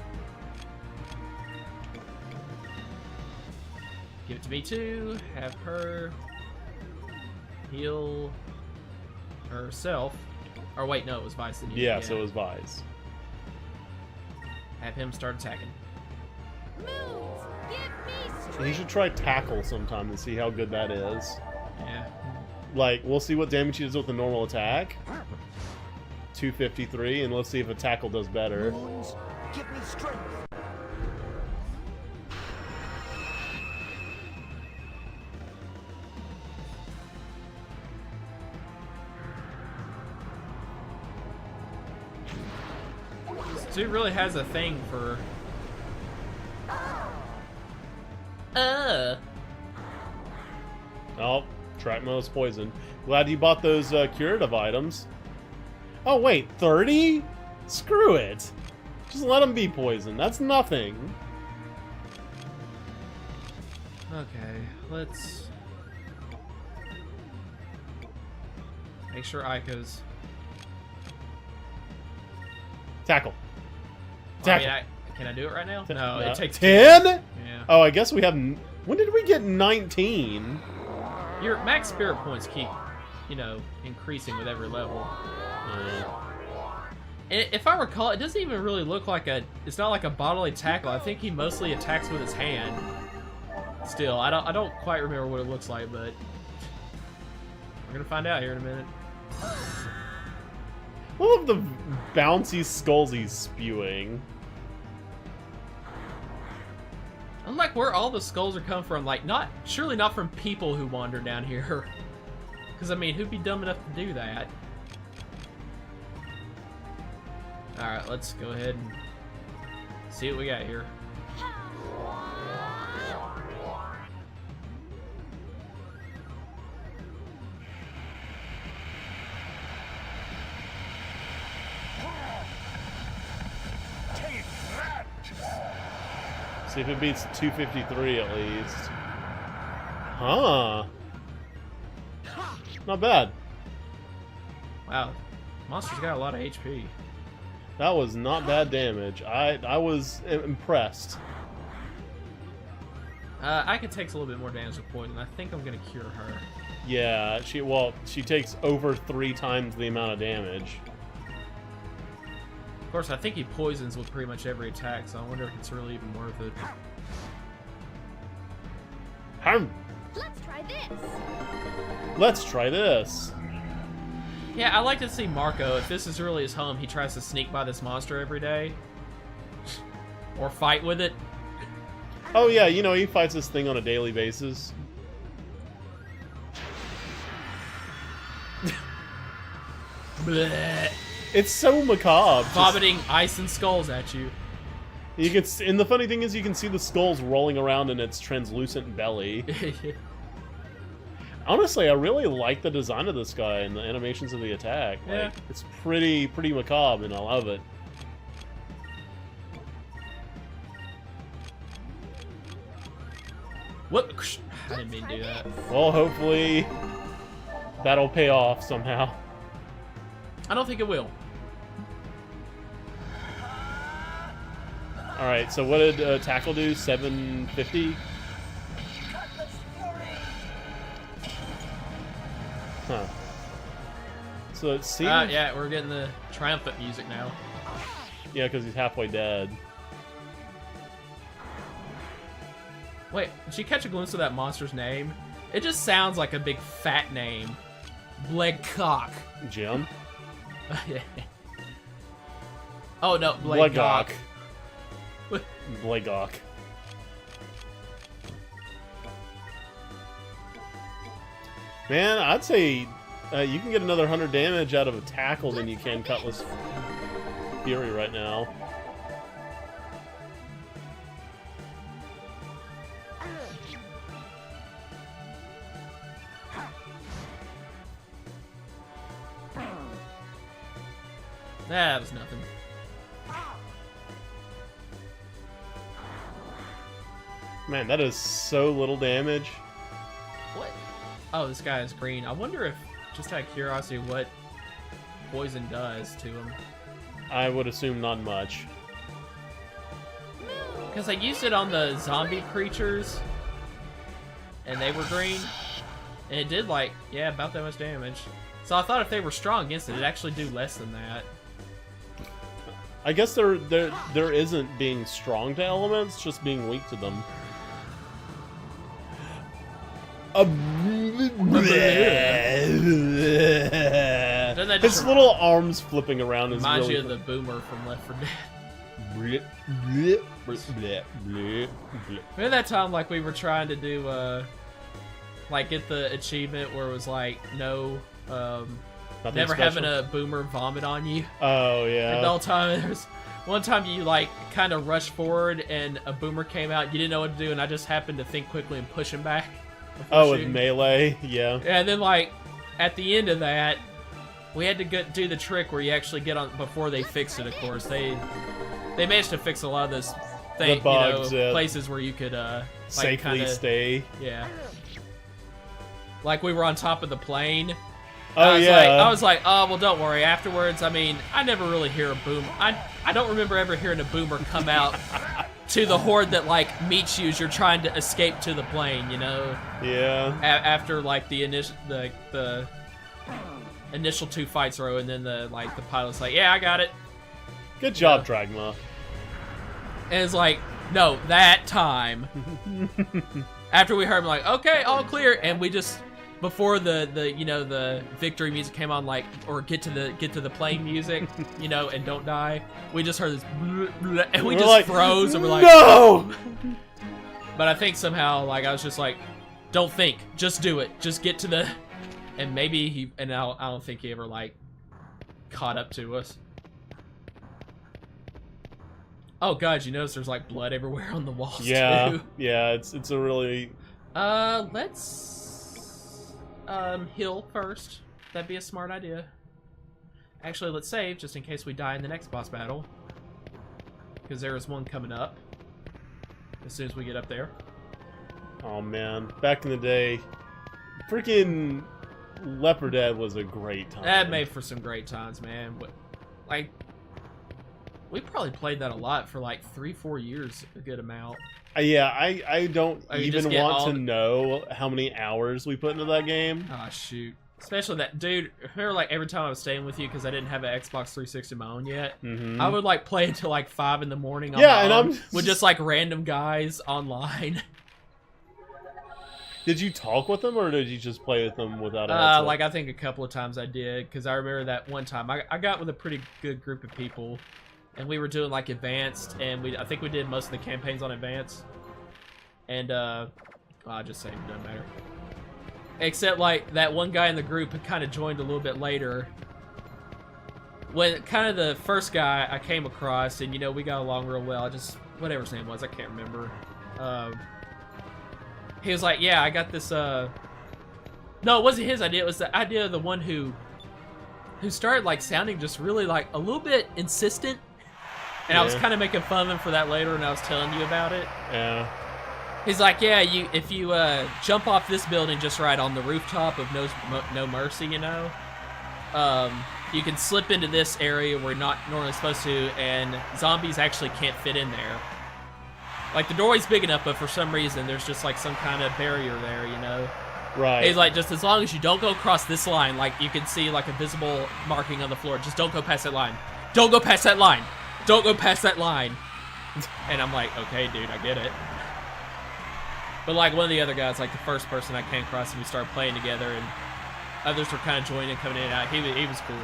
Speaker 1: Give it to me too. Have her heal herself. Or wait, no, it was Vyse.
Speaker 2: Yeah, so it was Vyse.
Speaker 1: Have him start attacking.
Speaker 4: Moons, give me strength.
Speaker 2: He should try tackle sometime and see how good that is.
Speaker 1: Yeah.
Speaker 2: Like, we'll see what damage he does with a normal attack. 253, and let's see if a tackle does better.
Speaker 3: Moons, give me strength.
Speaker 1: This dude really has a thing for.
Speaker 2: Oh, Drachma is poisoned. Glad you bought those curative items. Oh wait, 30? Screw it. Just let them be poisoned. That's nothing.
Speaker 1: Okay, let's make sure Aika's.
Speaker 2: Tackle.
Speaker 1: I
Speaker 2: Tackle.
Speaker 1: mean, can I do it right now? No, it takes
Speaker 2: 10?
Speaker 1: Yeah.
Speaker 2: Oh, I guess we have. When did we get 19?
Speaker 1: Your max spirit points keep, increasing with every level. And if I recall, it doesn't even really look like it's not like a bodily tackle. I think he mostly attacks with his hand. Still, I don't quite remember what it looks like, but we're gonna find out here in a minute.
Speaker 2: I love the bouncy skulls he's spewing.
Speaker 1: Unlike where all the skulls are coming from, like surely not from people who wander down here. Because I mean, who'd be dumb enough to do that? All right, let's go ahead and see what we got here.
Speaker 3: Take that!
Speaker 2: See if it beats 253 at least. Huh. Not bad.
Speaker 1: Wow, monster's got a lot of HP.
Speaker 2: That was not bad damage. I was impressed.
Speaker 1: Aika takes a little bit more damage with poison. I think I'm gonna cure her.
Speaker 2: Yeah, she takes over 3 times the amount of damage.
Speaker 1: Of course, I think he poisons with pretty much every attack, so I wonder if it's really even worth it.
Speaker 4: Let's try this.
Speaker 2: Let's try this.
Speaker 1: Yeah, I like to see Marco. If this is really his home, he tries to sneak by this monster every day. Or fight with it.
Speaker 2: Oh yeah, you know, he fights this thing on a daily basis.
Speaker 1: Bleh.
Speaker 2: It's so macabre.
Speaker 1: Vomiting ice and skulls at you.
Speaker 2: You can, and the funny thing is, you can see the skulls rolling around in its translucent belly. Honestly, I really like the design of this guy and the animations of the attack.
Speaker 1: Yeah.
Speaker 2: Like, it's pretty macabre, and I love it.
Speaker 1: What? I didn't mean to do that.
Speaker 2: Well, hopefully that'll pay off somehow.
Speaker 1: I don't think it will.
Speaker 2: Alright, so what did Tackle do? 750? Huh. So it seems...
Speaker 1: Yeah, we're getting the triumphant music now.
Speaker 2: Yeah, because he's halfway dead.
Speaker 1: Wait, did you catch a glimpse of that monster's name? It just sounds like a big fat name. Blegcock.
Speaker 2: Jim?
Speaker 1: Oh no, Blegcock.
Speaker 2: Blegok. Man, I'd say you can get another 100 damage out of a tackle than you can Cutlass Fury right now.
Speaker 1: That was nothing.
Speaker 2: Man, that is so little damage.
Speaker 1: What? Oh, this guy is green. I wonder if, just out of curiosity, what poison does to him.
Speaker 2: I would assume not much.
Speaker 1: Because I used it on the zombie creatures, and they were green, and it did, like, yeah, about that much damage. So I thought if they were strong against it, it'd actually do less than that.
Speaker 2: I guess there isn't being strong to elements, just being weak to them. His little arms flipping around is
Speaker 1: Reminds
Speaker 2: really
Speaker 1: you of the boomer from Left 4 Dead. Remember that time, like, we were trying to do, like, get the achievement where it was, like, no,
Speaker 2: Nothing
Speaker 1: never
Speaker 2: special?
Speaker 1: having a boomer vomit on you?
Speaker 2: Oh,
Speaker 1: And the
Speaker 2: yeah.
Speaker 1: whole time, there was one time you, like, kind of rushed forward and a boomer came out, you didn't know what to do, and I just happened to think quickly and push him back.
Speaker 2: Oh, with
Speaker 1: shooting.
Speaker 2: melee? Yeah.
Speaker 1: And then, like, at the end of that, we had to do the trick where you actually get on, before they fixed it, of course. They managed to fix a lot of those
Speaker 2: bugs,
Speaker 1: places where you could, like,
Speaker 2: Safely
Speaker 1: kinda,
Speaker 2: stay.
Speaker 1: yeah. Like, we were on top of the plane.
Speaker 2: Oh,
Speaker 1: I was like, oh, well, don't worry. Afterwards, I mean, I never really hear a boom. I don't remember ever hearing a boomer come out to the horde that, like, meets you as you're trying to escape to the plane, you know?
Speaker 2: Yeah.
Speaker 1: After, like, the initial 2 fights row, and then the pilot's like, yeah, I got it.
Speaker 2: Good job, Dragma.
Speaker 1: And it's like, no, that time. After we heard him, like, okay, all clear, and we just, before the victory music came on, like, or get to the plane music, you know, and don't die, we just heard this, and we
Speaker 2: We're
Speaker 1: just
Speaker 2: like,
Speaker 1: froze, and we're like,
Speaker 2: no!
Speaker 1: But I think somehow, like, I was just like, don't think, just do it, just get to the, and maybe I don't think he ever, like, caught up to us. Oh god, you notice there's, like, blood everywhere on the walls,
Speaker 2: Yeah,
Speaker 1: too.
Speaker 2: yeah, it's a really...
Speaker 1: Let's heal first. That'd be a smart idea. Actually, let's save just in case we die in the next boss battle, because there is one coming up as soon as we get up there.
Speaker 2: Oh man, back in the day, freaking Leopard Dead was a great time.
Speaker 1: That made for some great times, man. Like, We probably played that a lot for like 3-4 years, a good amount.
Speaker 2: Yeah, I don't
Speaker 1: Oh, you just
Speaker 2: even
Speaker 1: get
Speaker 2: want
Speaker 1: all
Speaker 2: to
Speaker 1: the-
Speaker 2: know how many hours we put into that game.
Speaker 1: Ah, shoot. Especially that, dude, remember like every time I was staying with you because I didn't have an Xbox 360 of my own yet, I would like play until like 5 in the morning on
Speaker 2: Yeah,
Speaker 1: my
Speaker 2: and
Speaker 1: own
Speaker 2: I'm
Speaker 1: with just like random guys online.
Speaker 2: Did you talk with them, or did you just play with them without a headset?
Speaker 1: Like I think a couple of times I did, because I remember that one time I got with a pretty good group of people, and we were doing like advanced, and I think we did most of the campaigns on advanced, and I'll just say it doesn't matter. Except like that one guy in the group had kind of joined a little bit later. When kind of the first guy I came across, and you know we got along real well. Whatever his name was, I can't remember. He was like, yeah, I got this, no, it wasn't his idea, it was the idea of the one who started, like, sounding just really, like, a little bit insistent, and I was kind of making fun of him for that later when I was telling you about it.
Speaker 2: Yeah.
Speaker 1: He's like, yeah, if you, jump off this building just right on the rooftop of No Mercy, you know, you can slip into this area where you're not normally supposed to, and zombies actually can't fit in there. Like, the doorway's big enough, but for some reason, there's just, like, some kind of barrier there, you know?
Speaker 2: Right.
Speaker 1: He's like, just as long as you don't go across this line, like, you can see, like, a visible marking on the floor. Just don't go past that line. Don't go past that line. Don't go past that line. And I'm like, okay, dude, I get it. But, like, one of the other guys, like, the first person I came across, and we started playing together, and others were kind of joining, coming in and out. He was cool.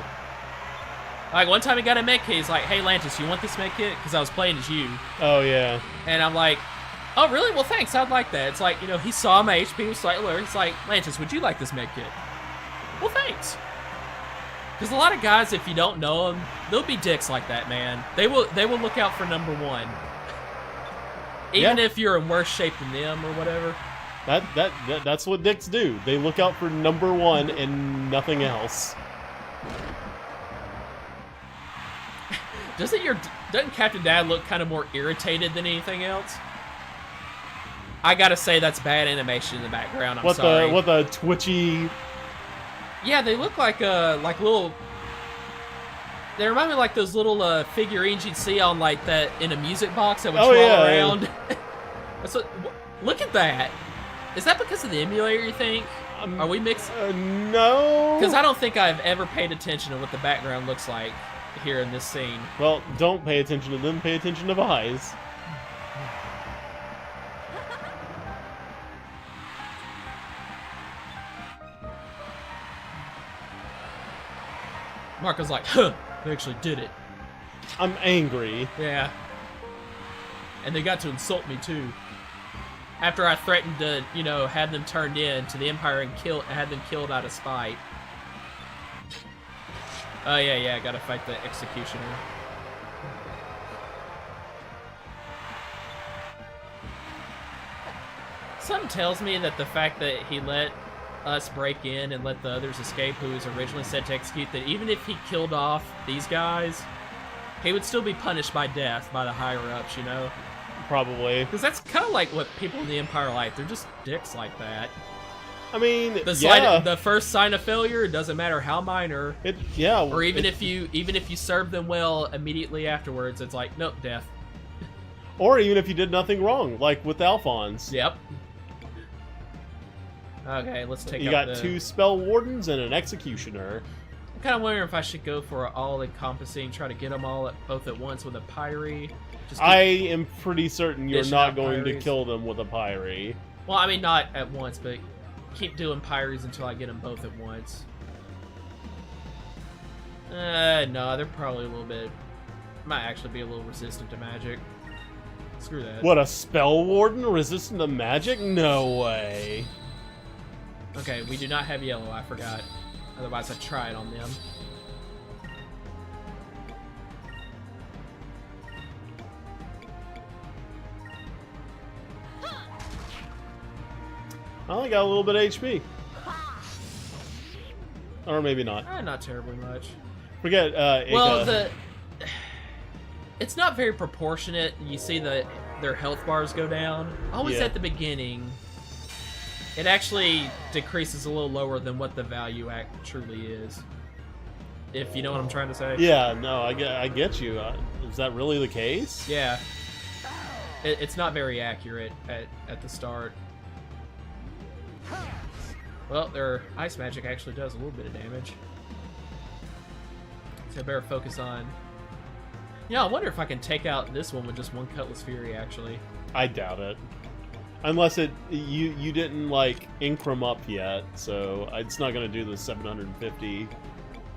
Speaker 1: Like, one time he got a med kit, he's like, hey, Lantis, you want this med kit? Because I was playing as you.
Speaker 2: Oh, yeah.
Speaker 1: And I'm like, oh, really? Well, thanks, I'd like that. It's like, you know, he saw my HP was slightly lower. He's like, Lantis, would you like this med kit? Well, thanks. Because a lot of guys, if you don't know them, they'll be dicks like that, man. They will look out for number one. Even if you're in worse shape than them or whatever.
Speaker 2: That's what dicks do. They look out for number one and nothing else.
Speaker 1: Doesn't Captain Dad look kind of more irritated than anything else? I gotta say that's bad animation in the background. I'm sorry.
Speaker 2: What the twitchy?
Speaker 1: Yeah, they look like little. They remind me of like those little figurines you'd see on like that in a music box that would twirl around. Yeah. Look at that. Is that because of the emulator? You think? Are we mixed?
Speaker 2: No.
Speaker 1: Because I don't think I've ever paid attention to what the background looks like here in this scene.
Speaker 2: Well, don't pay attention to them. Pay attention to Vyse.
Speaker 1: Marco's like, huh, they actually did it.
Speaker 2: I'm angry.
Speaker 1: Yeah. And they got to insult me too. After I threatened to, you know, have them turned in to the Empire and had them killed out of spite. Oh, yeah, I gotta fight the Executioner. Something tells me that the fact that he let us break in and let the others escape who was originally set to execute, that even if he killed off these guys, he would still be punished by death by the higher-ups, you know?
Speaker 2: Probably.
Speaker 1: Because that's kind of like what people in the Empire like. They're just dicks like that.
Speaker 2: I mean,
Speaker 1: the first sign of failure, it doesn't matter how minor. Or even if you serve them well immediately afterwards, it's like, nope, death.
Speaker 2: Or even if you did nothing wrong, like with Alphonse.
Speaker 1: Yep. Okay, let's take.
Speaker 2: You got 2 spell wardens and an executioner.
Speaker 1: I'm kind of wondering if I should go for all-encompassing, try to get them all both at once with a Pyre.
Speaker 2: I am pretty certain you're not going to kill them with a Pyre.
Speaker 1: Well, I mean, not at once, but keep doing Pyres until I get them both at once. No, they're probably a little bit... Might actually be a little resistant to magic. Screw that.
Speaker 2: What, a spell warden resistant to magic? No way.
Speaker 1: Okay, we do not have yellow, I forgot. Otherwise I'd try it on them.
Speaker 2: I only got a little bit of HP. Or maybe not.
Speaker 1: Not terribly much.
Speaker 2: Forget, Aika.
Speaker 1: Well, it's not very proportionate. You see their health bars go down. Always at the beginning. It actually decreases a little lower than what the value truly is. If you know what I'm trying to say.
Speaker 2: Yeah, no, I get you. Is that really the case?
Speaker 1: Yeah. It's not very accurate at the start. Well, their ice magic actually does a little bit of damage. So I better focus on... I wonder if I can take out this one with just one Cutlass Fury, actually.
Speaker 2: I doubt it. Unless you didn't, like, ink them up yet, so it's not going to do the 750,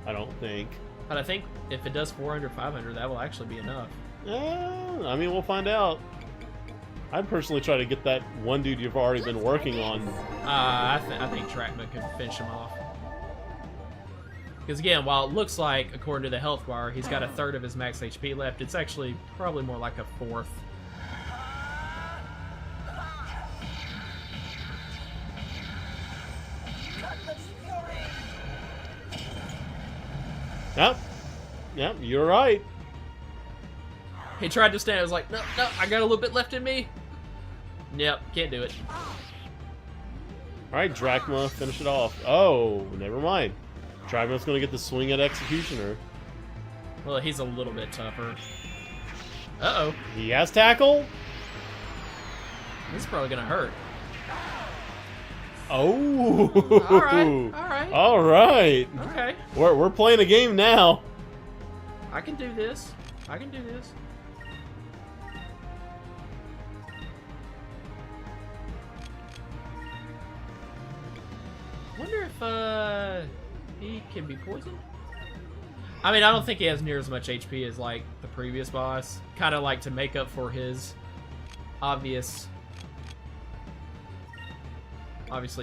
Speaker 2: I don't think.
Speaker 1: But I think if it does 400, 500, that will actually be enough.
Speaker 2: I mean, we'll find out. I'd personally try to get that one dude you've already been working on.
Speaker 1: I think Trackman can finish him off. Because again, while it looks like, according to the health bar, he's got a third of his max HP left, it's actually probably more like a fourth.
Speaker 2: Yep, you're right.
Speaker 1: He tried to stand, I was like, no, I got a little bit left in me. Yep, can't do it.
Speaker 2: Alright, Drachma, finish it off. Oh, never mind. Drachma's gonna get the swing at Executioner.
Speaker 1: Well, he's a little bit tougher. Uh-oh.
Speaker 2: He has tackle?
Speaker 1: This is probably gonna hurt.
Speaker 2: Oh!
Speaker 1: Alright.
Speaker 2: Alright.
Speaker 1: Okay.
Speaker 2: We're playing a game now.
Speaker 1: I can do this. I can do this. Wonder if he can be poisoned? I mean, I don't think he has near as much HP as like the previous boss. Kind of like to make up for his obviously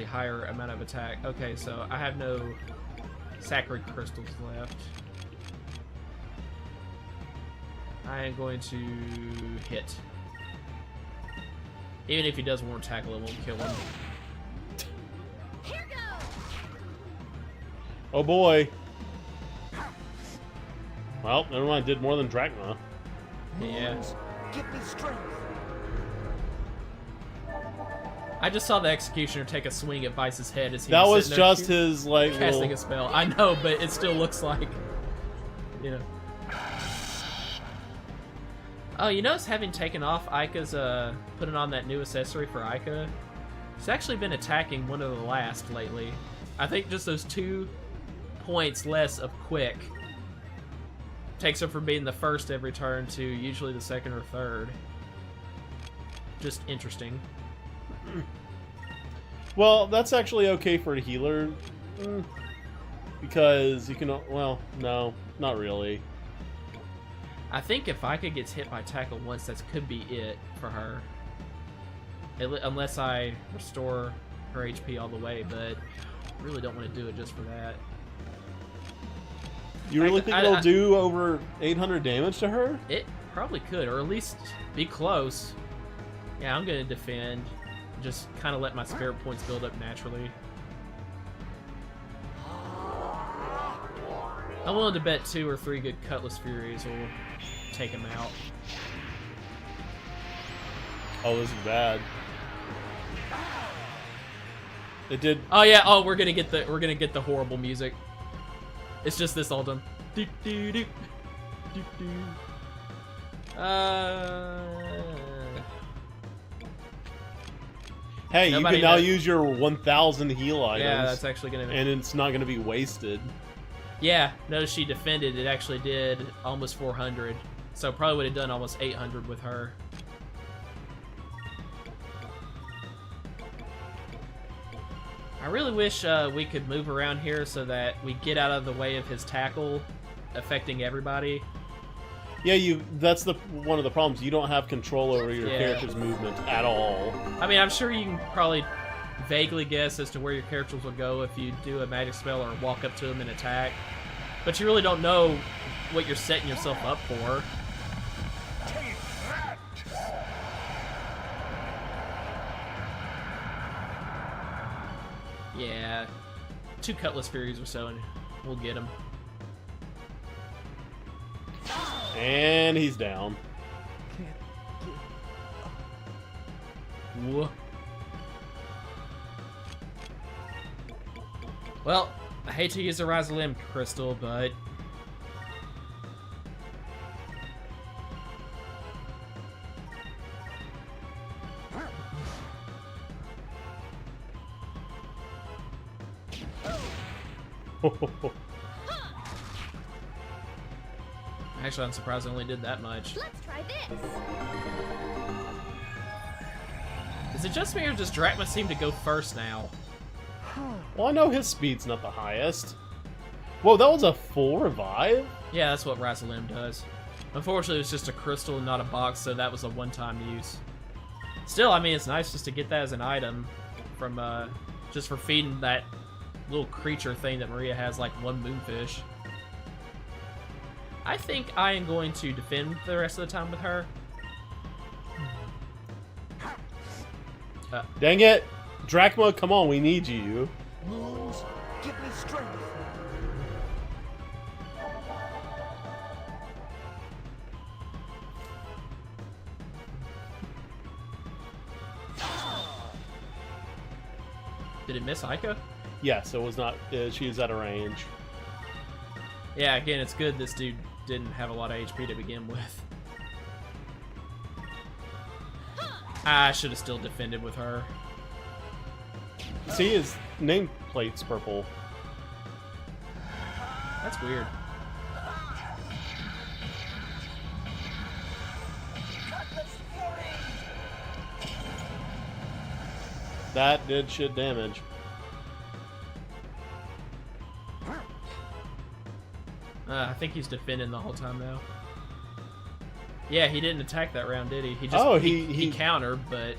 Speaker 1: higher amount of attack. Okay, so I have no sacred crystals left. I am going to hit. Even if he does more tackle, it won't kill him.
Speaker 4: Here goes.
Speaker 2: Oh boy. Well, never mind. Did more than Drachma.
Speaker 1: Yeah.
Speaker 3: Wounds, give me strength.
Speaker 1: I just saw the Executioner take a swing at Vyse's head as he
Speaker 2: That was
Speaker 1: sitting there
Speaker 2: just his, like,
Speaker 1: casting
Speaker 2: little...
Speaker 1: a spell. I know, but it still looks like, you know. Oh, you notice having taken off Aika's, putting on that new accessory for Aika, he's actually been attacking one of the last lately. I think just those 2 points less of quick takes her from being the first every turn to usually the second or third. Just interesting.
Speaker 2: Well, that's actually okay for a healer. Because you can... Well, no, not really.
Speaker 1: I think if Aika gets hit by tackle once, that could be it for her. Unless I restore her HP all the way, but I really don't want to do it just for that.
Speaker 2: You really think it'll do over 800 damage to her?
Speaker 1: It probably could, or at least be close. Yeah, I'm going to defend. Just kind of let my spirit points build up naturally. I'm willing to bet 2 or 3 good Cutlass Furies will take him out.
Speaker 2: Oh, this is bad. It did.
Speaker 1: Oh yeah. Oh, we're gonna get the horrible music. It's just this all done. Do, do, do. Do, do.
Speaker 2: Hey, you can now use your 1,000 heal items.
Speaker 1: Yeah, that's actually gonna.
Speaker 2: And it's not gonna be wasted.
Speaker 1: Yeah, notice she defended. It actually did almost 400. So probably would have done almost 800 with her. I really wish we could move around here so that we get out of the way of his tackle affecting everybody.
Speaker 2: Yeah, that's one of the problems. You don't have control over your character's movement at all.
Speaker 1: I mean, I'm sure you can probably vaguely guess as to where your characters will go if you do a magic spell or walk up to them and attack. But you really don't know what you're setting yourself up for. Yeah, 2 Cutlass Furies or so, and we'll get him.
Speaker 2: And he's down.
Speaker 1: Whoa. Well, I hate to use a Rise of Limb crystal, but Actually, I'm surprised I only did that much.
Speaker 4: Let's try this.
Speaker 1: Is it just me or does Drachma seem to go first now?
Speaker 2: Well, I know his speed's not the highest. Whoa, that was a full revive?
Speaker 1: Yeah, that's what Razalim does. Unfortunately, it was just a crystal and not a box, so that was a one-time use. Still, I mean, it's nice just to get that as an item from, just for feeding that little creature thing that Maria has, like one moonfish. I think I am going to defend the rest of the time with her.
Speaker 2: Dang it! Drachma, come on, we need you.
Speaker 3: Wounds, give me strength.
Speaker 1: Did it miss Aika?
Speaker 2: Yes, it was not. She's at a range.
Speaker 1: Yeah, again, it's good this dude didn't have a lot of HP to begin with. I should have still defended with her.
Speaker 2: See, his nameplate's purple.
Speaker 1: That's weird.
Speaker 2: That did shit damage.
Speaker 1: I think he's defending the whole time now. Yeah, he didn't attack that round, did he? He just
Speaker 2: Oh,
Speaker 1: he countered, but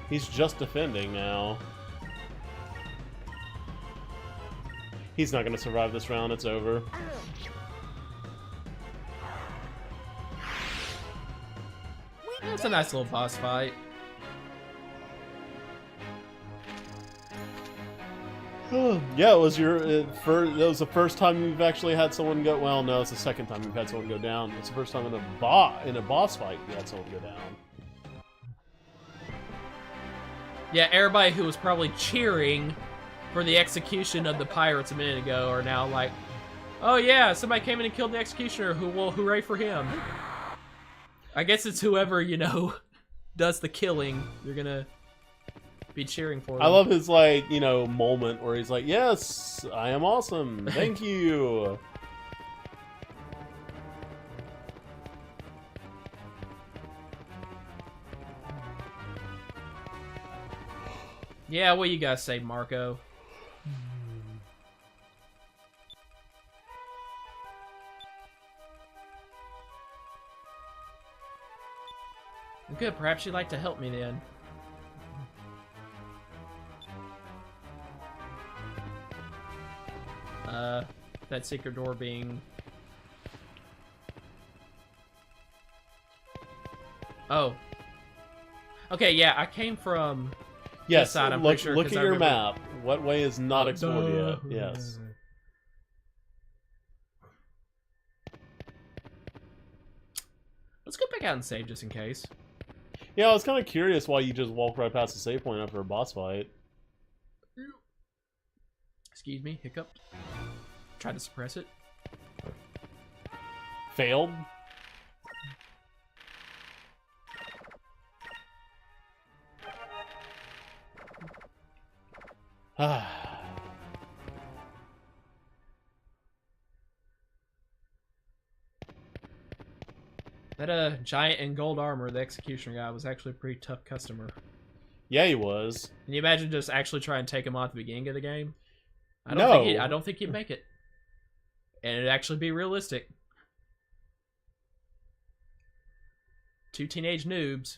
Speaker 2: he's just defending now. He's not gonna survive this round. It's over.
Speaker 1: it's a nice little boss fight.
Speaker 2: Yeah, it was your that was the first time you've actually had someone go. Well, no, it's the second time you've had someone go down. It's the first time in a boss fight you had someone go down.
Speaker 1: Yeah, everybody who was probably cheering for the execution of the pirates a minute ago are now like, oh yeah, somebody came in and killed the executioner. Well, hooray for him. I guess it's whoever, you know, does the killing. You're gonna be cheering for them.
Speaker 2: I love his, like, you know, moment where he's like, yes, I am awesome. Thank you.
Speaker 1: Yeah, what you guys say, Marco? Good, perhaps you'd like to help me then. That secret door being... Oh. Okay, yeah, I came from...
Speaker 2: Yes,
Speaker 1: this side, I'm pretty sure,
Speaker 2: look
Speaker 1: 'cause
Speaker 2: at
Speaker 1: I
Speaker 2: your
Speaker 1: remember-
Speaker 2: map. What way is not explored
Speaker 1: duh.
Speaker 2: yet? Yes.
Speaker 1: Let's go back out and save just in case.
Speaker 2: Yeah, I was kind of curious why you just walked right past the save point after a boss fight.
Speaker 1: Excuse me, hiccup. Tried to suppress it.
Speaker 2: Failed?
Speaker 1: That giant in gold armor, the executioner guy, was actually a pretty tough customer.
Speaker 2: Yeah, he was.
Speaker 1: Can you imagine just actually trying to take him on at the beginning of the game? I don't think he'd make it. And it'd actually be realistic. Two teenage noobs,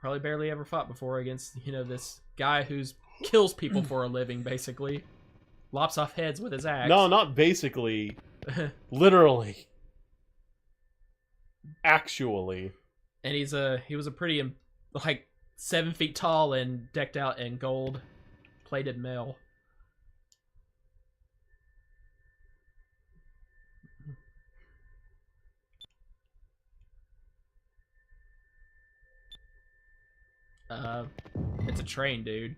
Speaker 1: probably barely ever fought before against, you know, this guy who's kills people for a living, basically. Lops off heads with his axe.
Speaker 2: No, not basically. Literally. Actually.
Speaker 1: And he was a pretty, like, 7 feet tall and decked out in gold plated mail. It's a train, dude.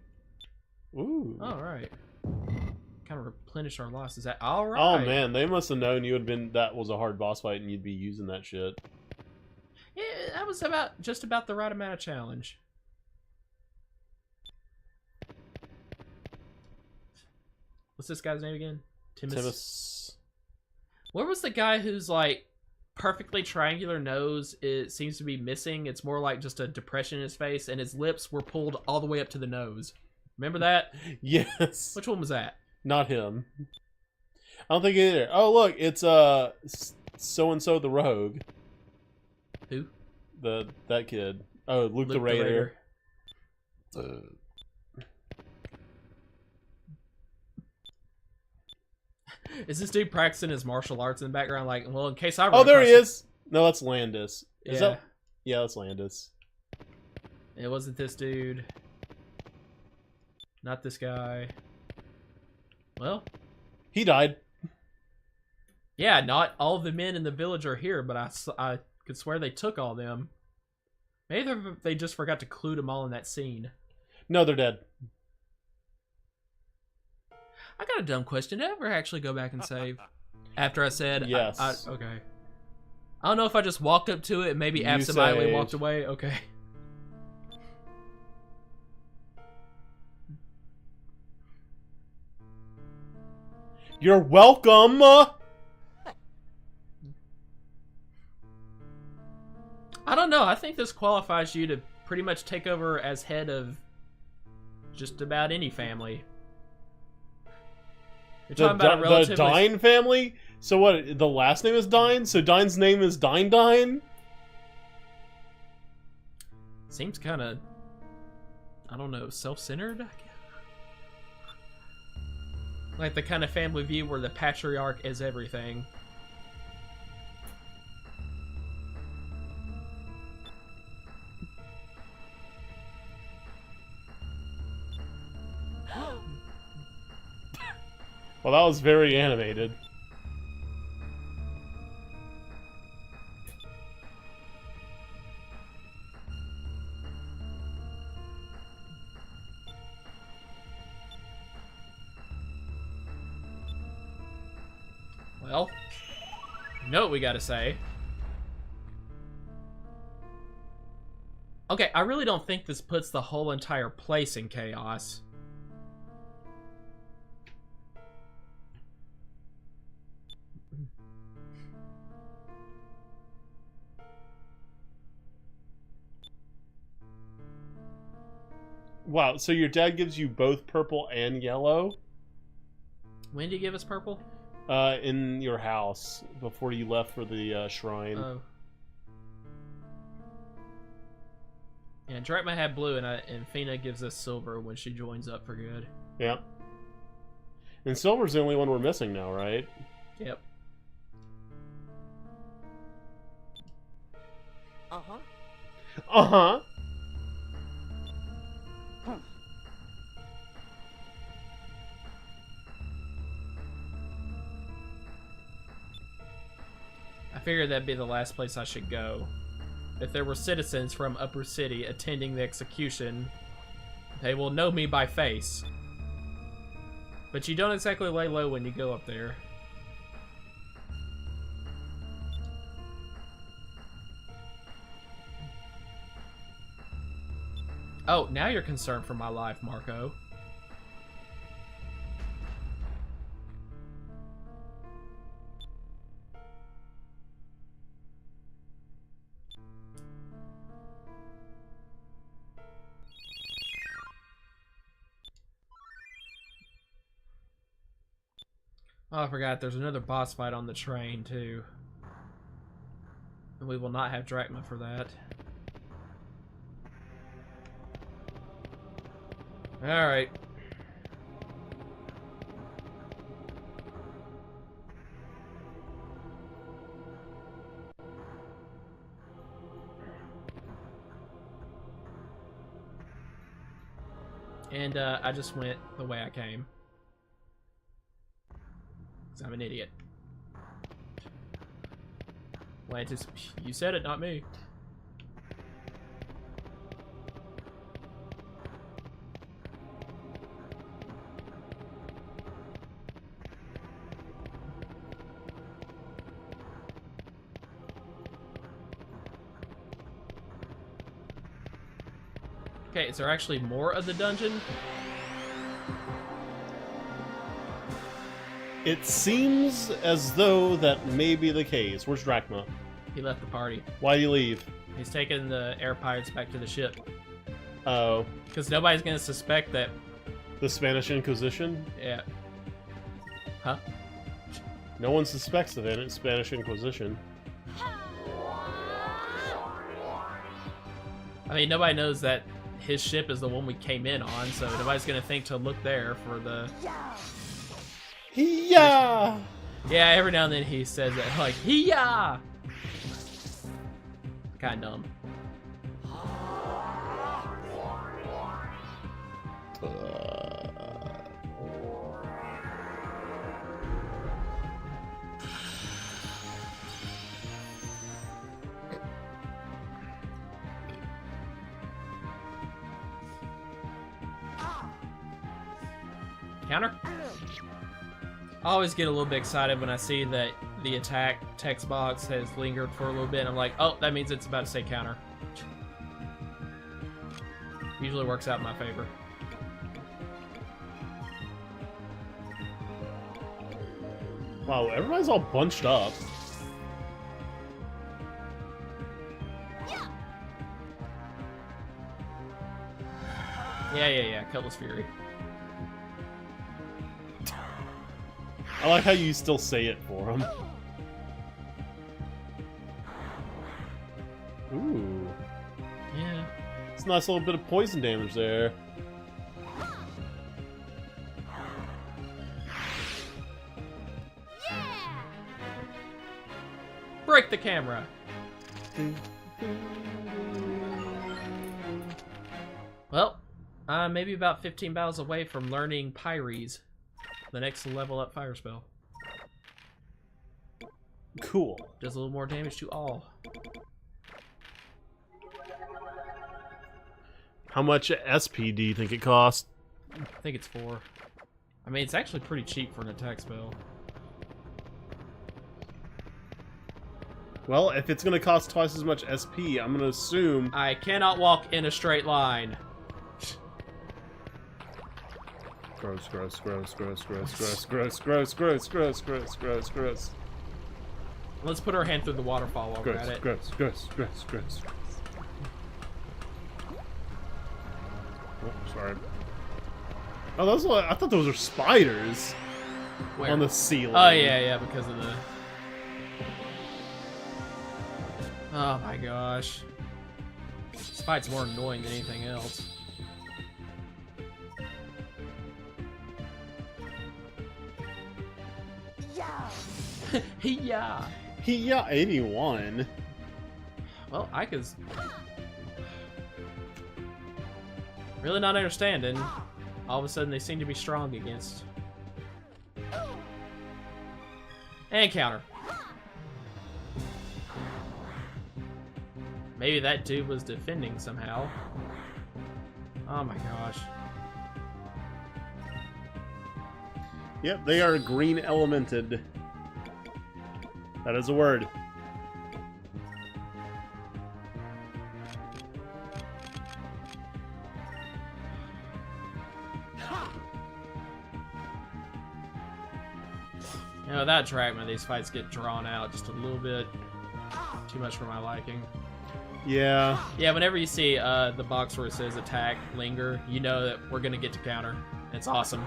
Speaker 2: Ooh.
Speaker 1: All right. Kind of replenish our losses. That all right?
Speaker 2: Oh man, they must have known you had been. That was a hard boss fight, and you'd be using that shit.
Speaker 1: Yeah, that was just about the right amount of challenge. What's this guy's name again?
Speaker 2: Timus.
Speaker 1: Where was the guy who's like perfectly triangular nose? It seems to be missing. It's more like just a depression in his face, and his lips were pulled all the way up to the nose. Remember that?
Speaker 2: Yes.
Speaker 1: Which one was that?
Speaker 2: Not him. I don't think either. Oh, look, it's so-and-so the Rogue.
Speaker 1: Who?
Speaker 2: That kid. Oh, Luke the Raider.
Speaker 1: Is this dude practicing his martial arts in the background? Like, well, in case I.
Speaker 2: Oh, there he is. No, that's Landis. Is
Speaker 1: Yeah.
Speaker 2: that? Yeah, that's Landis.
Speaker 1: It wasn't this dude. Not this guy. Well,
Speaker 2: He died.
Speaker 1: yeah, not all of the men in the village are here, but I could swear they took all them. Maybe they just forgot to clue them all in that scene.
Speaker 2: No, they're dead.
Speaker 1: I got a dumb question. Did I ever actually go back and save? After I said
Speaker 2: Yes.
Speaker 1: okay. I don't know if I just walked up to it and maybe
Speaker 2: You
Speaker 1: absentmindedly
Speaker 2: saved.
Speaker 1: walked away. Okay.
Speaker 2: You're welcome.
Speaker 1: I don't know. I think this qualifies you to pretty much take over as head of just about any family. You're talking about a
Speaker 2: The
Speaker 1: relatively...
Speaker 2: Dine family? So what, the last name is Dine? So Dine's name is Dine?
Speaker 1: Seems kind of, I don't know, self-centered, I guess. Like the kind of family view where the patriarch is everything.
Speaker 2: Well, that was very animated.
Speaker 1: Well, you know what we gotta say. Okay, I really don't think this puts the whole entire place in chaos.
Speaker 2: Wow, so your dad gives you both purple and yellow?
Speaker 1: When did you give us purple?
Speaker 2: In your house, before you left for the shrine.
Speaker 1: Oh. Yeah, Drachma had blue, and Fina gives us silver when she joins up for good.
Speaker 2: Yeah. And silver's the only one we're missing now, right?
Speaker 1: Yep.
Speaker 3: Uh-huh.
Speaker 2: Uh-huh.
Speaker 1: I figured that'd be the last place I should go. If there were citizens from Upper City attending the execution, they will know me by face. But you don't exactly lay low when you go up there. Oh, now you're concerned for my life, Marco. Oh, I forgot. There's another boss fight on the train, too. And we will not have Drachma for that. Alright. And I just went the way I came. 'Cause I'm an idiot. Lantis, you said it, not me. Okay, is there actually more of the dungeon?
Speaker 2: It seems as though that may be the case. Where's Drachma?
Speaker 1: He left the party.
Speaker 2: Why'd he leave?
Speaker 1: He's taking the air pirates back to the ship.
Speaker 2: Oh.
Speaker 1: Because nobody's going to suspect that...
Speaker 2: The Spanish Inquisition?
Speaker 1: Yeah. Huh?
Speaker 2: No one suspects the Spanish Inquisition.
Speaker 1: I mean, nobody knows that his ship is the one we came in on, so nobody's going to think to look there for the...
Speaker 2: Yeah.
Speaker 1: Yeah, every now and then he says that, like, yeah. Kind of dumb. Counter? I always get a little bit excited when I see that the attack text box has lingered for a little bit. I'm like, oh, that means it's about to say counter. Usually works out in my favor.
Speaker 2: Wow, everybody's all bunched up.
Speaker 1: Yeah. Cutlass Fury.
Speaker 2: I like how you still say it for him. Ooh.
Speaker 1: Yeah.
Speaker 2: It's a nice little bit of poison damage there.
Speaker 1: Break the camera. Well, I'm maybe about 15 battles away from learning Pyres, the next level up fire spell.
Speaker 2: Cool.
Speaker 1: Does a little more damage to all.
Speaker 2: How much SP do you think it costs?
Speaker 1: I think it's 4. I mean, it's actually pretty cheap for an attack spell.
Speaker 2: Well, if it's gonna cost twice as much SP, I'm gonna assume...
Speaker 1: I cannot walk in a straight line.
Speaker 2: Gross.
Speaker 1: Let's put our hand through the waterfall while we're at it.
Speaker 2: Gross. Oh, sorry. Oh, those are, I thought those were spiders.
Speaker 1: Where?
Speaker 2: On the ceiling.
Speaker 1: Oh, yeah, because of the... Oh my gosh. This fight's more annoying than anything else. Yeah.
Speaker 2: Yeah, 81.
Speaker 1: Well, Aika's really not understanding. All of a sudden, they seem to be strong against. And counter. Maybe that dude was defending somehow. Oh my gosh.
Speaker 2: Yep, they are green elemented. That is a word.
Speaker 1: You know, without Drachma, these fights get drawn out just a little bit too much for my liking.
Speaker 2: Yeah.
Speaker 1: Yeah, whenever you see the box where it says attack, linger, you know that we're gonna get to counter. It's awesome.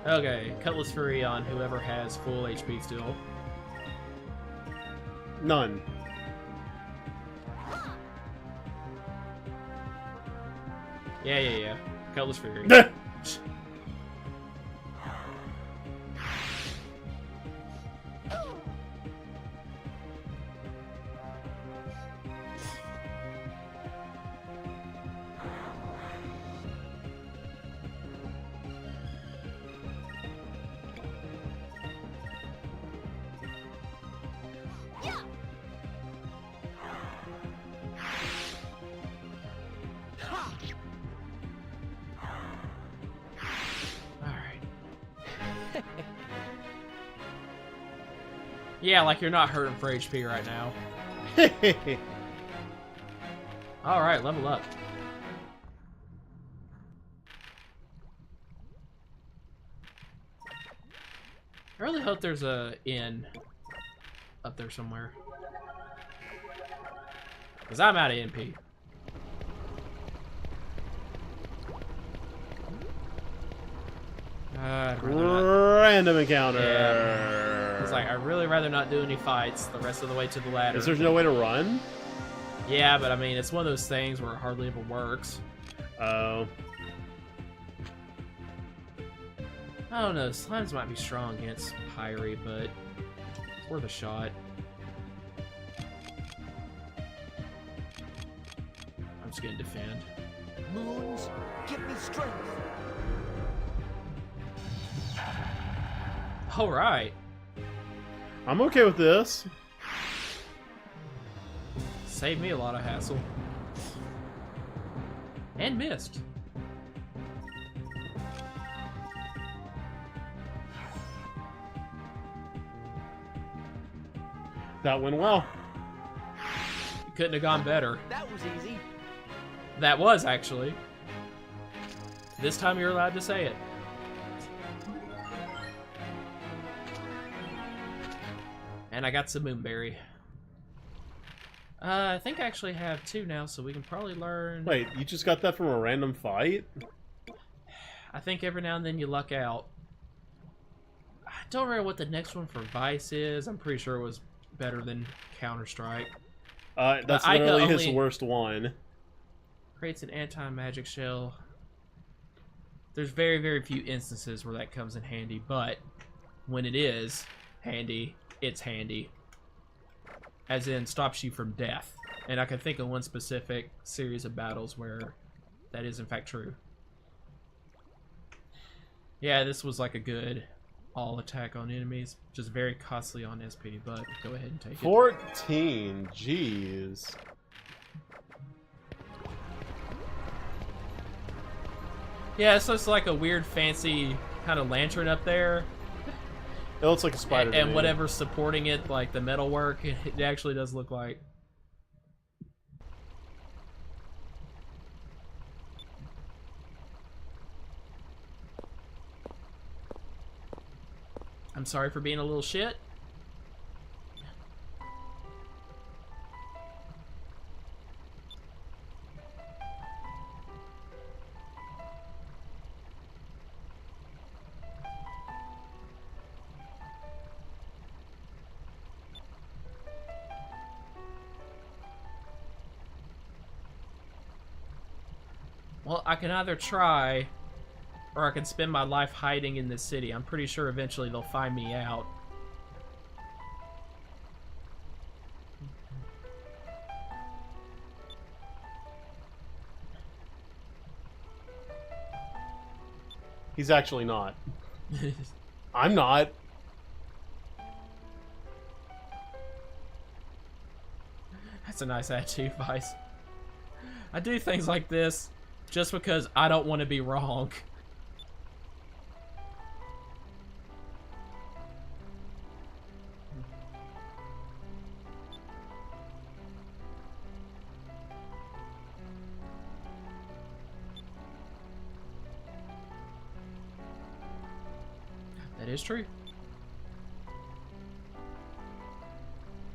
Speaker 1: Okay, Cutlass Fury on whoever has full HP still.
Speaker 2: None.
Speaker 1: Yeah. Cutlass Fury. Yeah, like you're not hurting for HP right now. Alright, level up. I really hope there's a inn up there somewhere. Because I'm out of NP.
Speaker 2: Random encounter.
Speaker 1: Yeah. It's like, I'd really rather not do any fights the rest of the way to the ladder.
Speaker 2: Is there no way to run?
Speaker 1: Yeah, but I mean, it's one of those things where it hardly ever works.
Speaker 2: Oh.
Speaker 1: I don't know, slimes might be strong against Pyre, but it's worth a shot. I'm just gonna defend.
Speaker 3: Moons, give me strength.
Speaker 1: Alright.
Speaker 2: I'm okay with this.
Speaker 1: Saved me a lot of hassle. And missed.
Speaker 2: That went well.
Speaker 1: Couldn't have gone better.
Speaker 3: That was easy.
Speaker 1: That was, actually. This time you're allowed to say it. And I got some Moonberry. I think I actually have 2 now, so we can probably learn...
Speaker 2: Wait, you just got that from a random fight?
Speaker 1: I think every now and then you luck out. I don't remember what the next one for Vyse is. I'm pretty sure it was better than Counter-Strike.
Speaker 2: That's
Speaker 1: Aika
Speaker 2: literally his
Speaker 1: only
Speaker 2: worst one.
Speaker 1: creates an anti-magic shell. There's very, very few instances where that comes in handy, but when it is handy, it's handy. As in, stops you from death. And I can think of one specific series of battles where that is in fact true. Yeah, this was like a good all attack on enemies. Just very costly on SP, but go ahead and take it.
Speaker 2: 14, jeez.
Speaker 1: Yeah, it's just like a weird fancy kind of lantern up there.
Speaker 2: It looks like a spider.
Speaker 1: And whatever's supporting it, like the metalwork, it actually does look like. I'm sorry for being a little shit. Well, I can either try, or I can spend my life hiding in this city. I'm pretty sure eventually they'll find me out.
Speaker 2: He's actually not. I'm not.
Speaker 1: That's a nice attitude, Vyse. I do things like this just because I don't want to be wrong. That is true.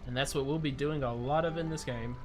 Speaker 1: And that's what we'll be doing a lot of in this game.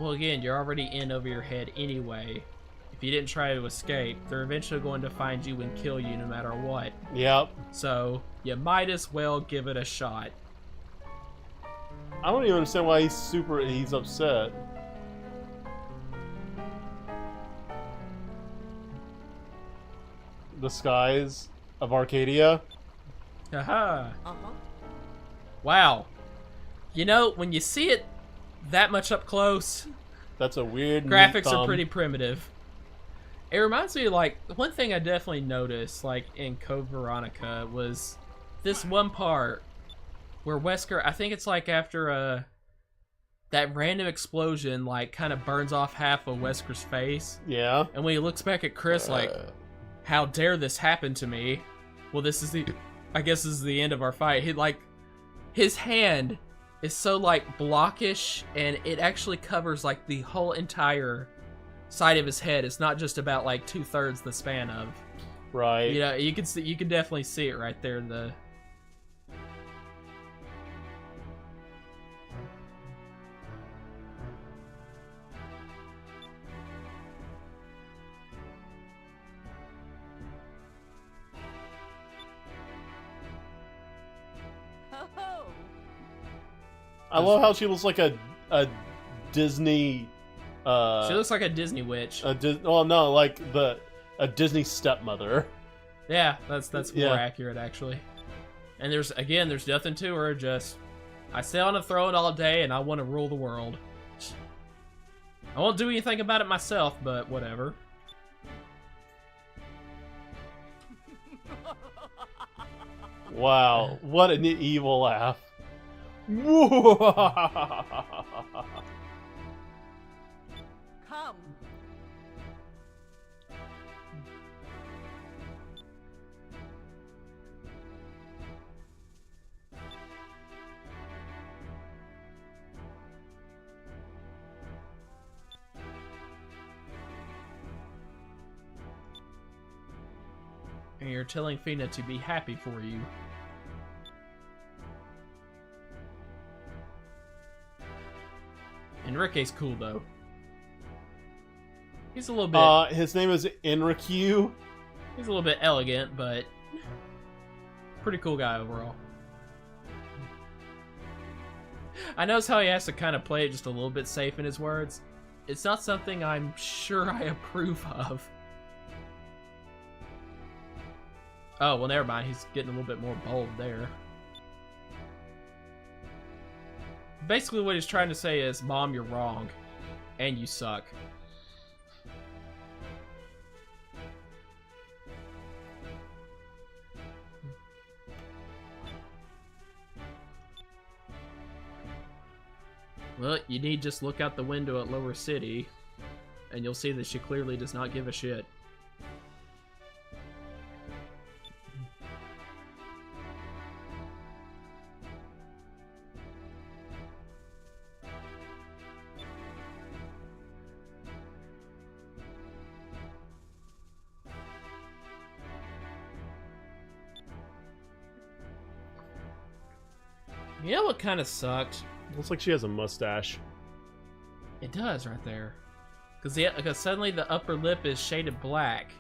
Speaker 1: Well, again, you're already in over your head anyway. If you didn't try to escape, they're eventually going to find you and kill you no matter what.
Speaker 2: Yep.
Speaker 1: So, you might as well give it a shot.
Speaker 2: I don't even understand why he's upset. The skies of Arcadia.
Speaker 1: Haha.
Speaker 3: Uh-huh.
Speaker 1: Wow. You know, when you see it that much up close,
Speaker 2: That's a weird
Speaker 1: graphics
Speaker 2: neat
Speaker 1: are
Speaker 2: thumb.
Speaker 1: pretty primitive. It reminds me, like, one thing I definitely noticed, like, in Code Veronica was this one part where Wesker, I think it's like after that random explosion, like, kind of burns off half of Wesker's face.
Speaker 2: Yeah.
Speaker 1: And when he looks back at Chris, like, how dare this happen to me? Well, this is I guess this is the end of our fight. He, like, his hand is so, like, blockish, and it actually covers, like, the whole entire side of his head. It's not just about, like, 2/3 the span of.
Speaker 2: Right.
Speaker 1: You know, you can definitely see it right there in the...
Speaker 4: Ho-ho!
Speaker 2: I love how she looks like a Disney.
Speaker 1: She looks like a Disney witch.
Speaker 2: Well, no, like a Disney stepmother.
Speaker 1: Yeah, that's more
Speaker 2: Yeah.
Speaker 1: accurate, actually. And there's nothing to her, just... I sit on a throne all day, and I want to rule the world. I won't do anything about it myself, but whatever.
Speaker 2: Wow, what an evil laugh.
Speaker 4: Come.
Speaker 1: And you're telling Fina to be happy for you. Enrique's cool, though. He's a little bit...
Speaker 2: His name is Enrique.
Speaker 1: He's a little bit elegant, but... pretty cool guy overall. I notice how he has to kind of play it just a little bit safe in his words. It's not something I'm sure I approve of. Oh, well, never mind. He's getting a little bit more bold there. Basically, what he's trying to say is, Mom, you're wrong. And you suck. Well, you need just look out the window at Lower City, and you'll see that she clearly does not give a shit. You know what kind of sucked?
Speaker 2: Looks like she has a mustache.
Speaker 1: It does right there. Because suddenly the upper lip is shaded black.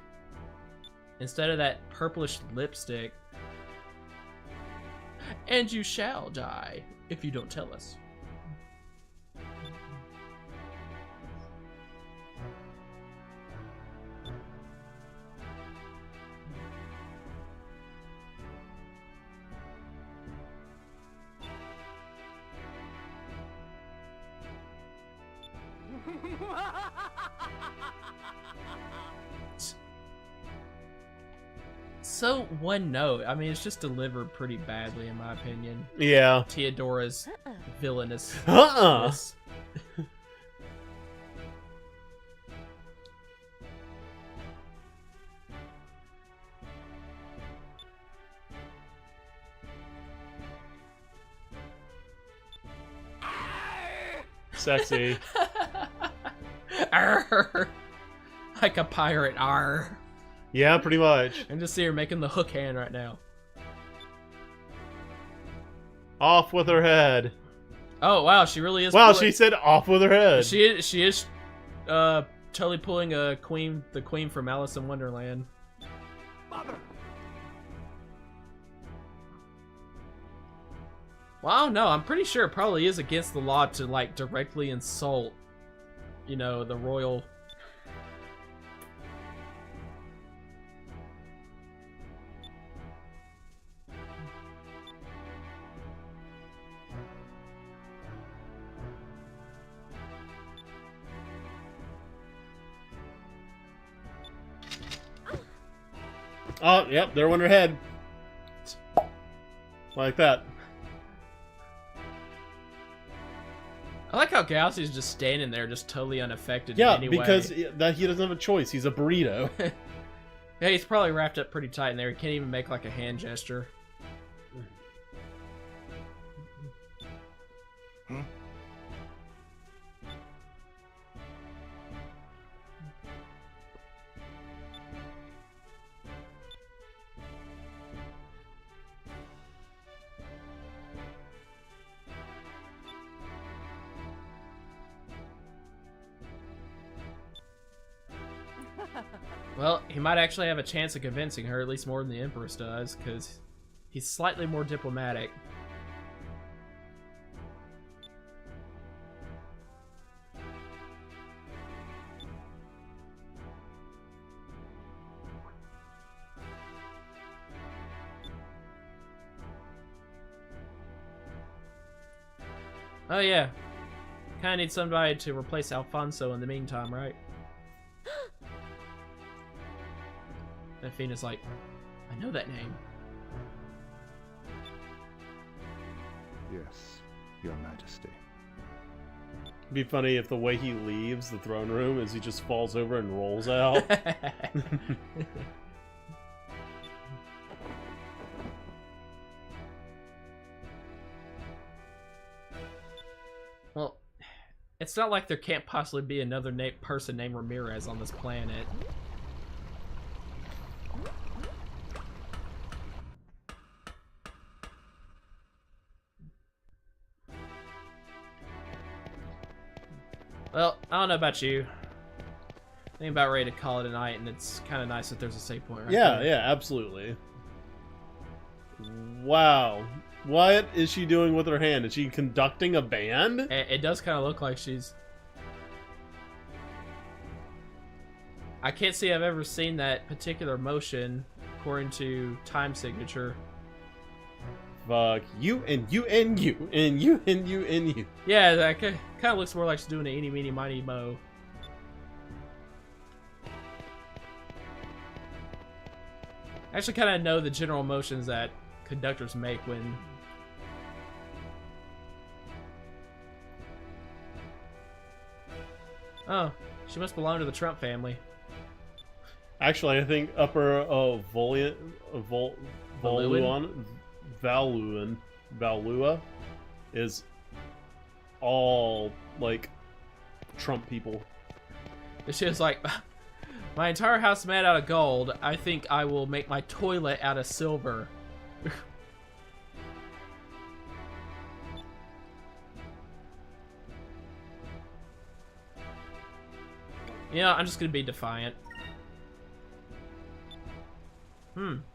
Speaker 1: Instead of that purplish lipstick. And you shall die if you don't tell us. So, one note. I mean, it's just delivered pretty badly, in my opinion.
Speaker 2: Yeah.
Speaker 1: Theodora's villainous.
Speaker 2: Sexy.
Speaker 1: Arr! Like a pirate, arr.
Speaker 2: Yeah, pretty much.
Speaker 1: And just see her making the hook hand right now.
Speaker 2: Off with her head.
Speaker 1: Oh wow, she really is.
Speaker 2: Wow,
Speaker 1: pulling...
Speaker 2: she said off with her head.
Speaker 1: She is totally pulling the queen from Alice in Wonderland.
Speaker 3: Mother.
Speaker 1: Well, I don't know. I'm pretty sure it probably is against the law to like directly insult, you know, the royal.
Speaker 2: Oh, yep, there went her head. Like that.
Speaker 1: like how Galaxy's just standing there, just totally unaffected
Speaker 2: Yeah,
Speaker 1: in any
Speaker 2: because
Speaker 1: way.
Speaker 2: that he doesn't have a choice. He's a burrito.
Speaker 1: Yeah, he's probably wrapped up pretty tight in there. He can't even make like a hand gesture. Well, he might actually have a chance of convincing her, at least more than the Empress does, because he's slightly more diplomatic. Oh yeah, kinda need somebody to replace Alfonso in the meantime, right? And Fina's like, I know that name.
Speaker 5: Yes, Your Majesty.
Speaker 2: It'd be funny if the way he leaves the throne room is he just falls over and rolls out.
Speaker 1: Well, it's not like there can't possibly be another person named Ramirez on this planet. Well, I don't know about you. I'm about ready to call it a night, and it's kind of nice that there's a save point right
Speaker 2: Yeah,
Speaker 1: there.
Speaker 2: yeah, absolutely. Wow. What is she doing with her hand? Is she conducting a band?
Speaker 1: It does kind of look like she's... I can't say I've ever seen that particular motion according to time signature.
Speaker 2: Fuck you and you and you and you and you and you.
Speaker 1: Yeah, that kind of looks more like she's doing an eeny, meeny, miny, mo. I actually kind of know the general motions that conductors make when... Oh, she must belong to the Trump family.
Speaker 2: Actually, I think Upper Valua is all like Trump people.
Speaker 1: And she was like, my entire house is made out of gold. I think I will make my toilet out of silver. Yeah, I'm just gonna be defiant.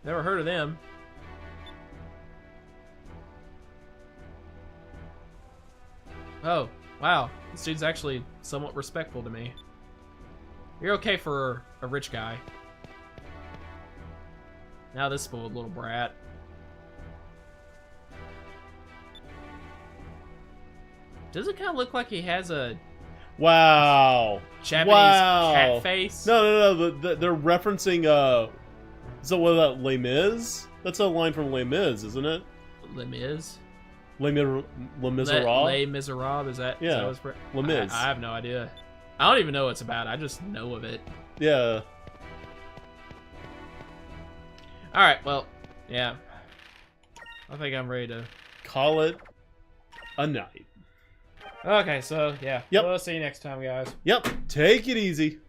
Speaker 1: Never heard of them. Oh, wow. This dude's actually somewhat respectful to me. You're okay for a rich guy. Now this spoiled little brat. Does it kind of look like he has a
Speaker 2: Wow.
Speaker 1: Japanese cat face?
Speaker 2: No. They're referencing so what about Les Mis? That's a line from Les Mis, isn't it?
Speaker 1: Les Mis?
Speaker 2: Les Miserables?
Speaker 1: Les Miserables, is that?
Speaker 2: Yeah.
Speaker 1: Is that what's
Speaker 2: Les Mis.
Speaker 1: I have no idea. I don't even know what it's about. I just know of it.
Speaker 2: Yeah.
Speaker 1: Alright, well, yeah. I think I'm ready to...
Speaker 2: Call it a night.
Speaker 1: Okay, so, yeah.
Speaker 2: Yep.
Speaker 1: We'll see you next time, guys.
Speaker 2: Yep. Take it easy.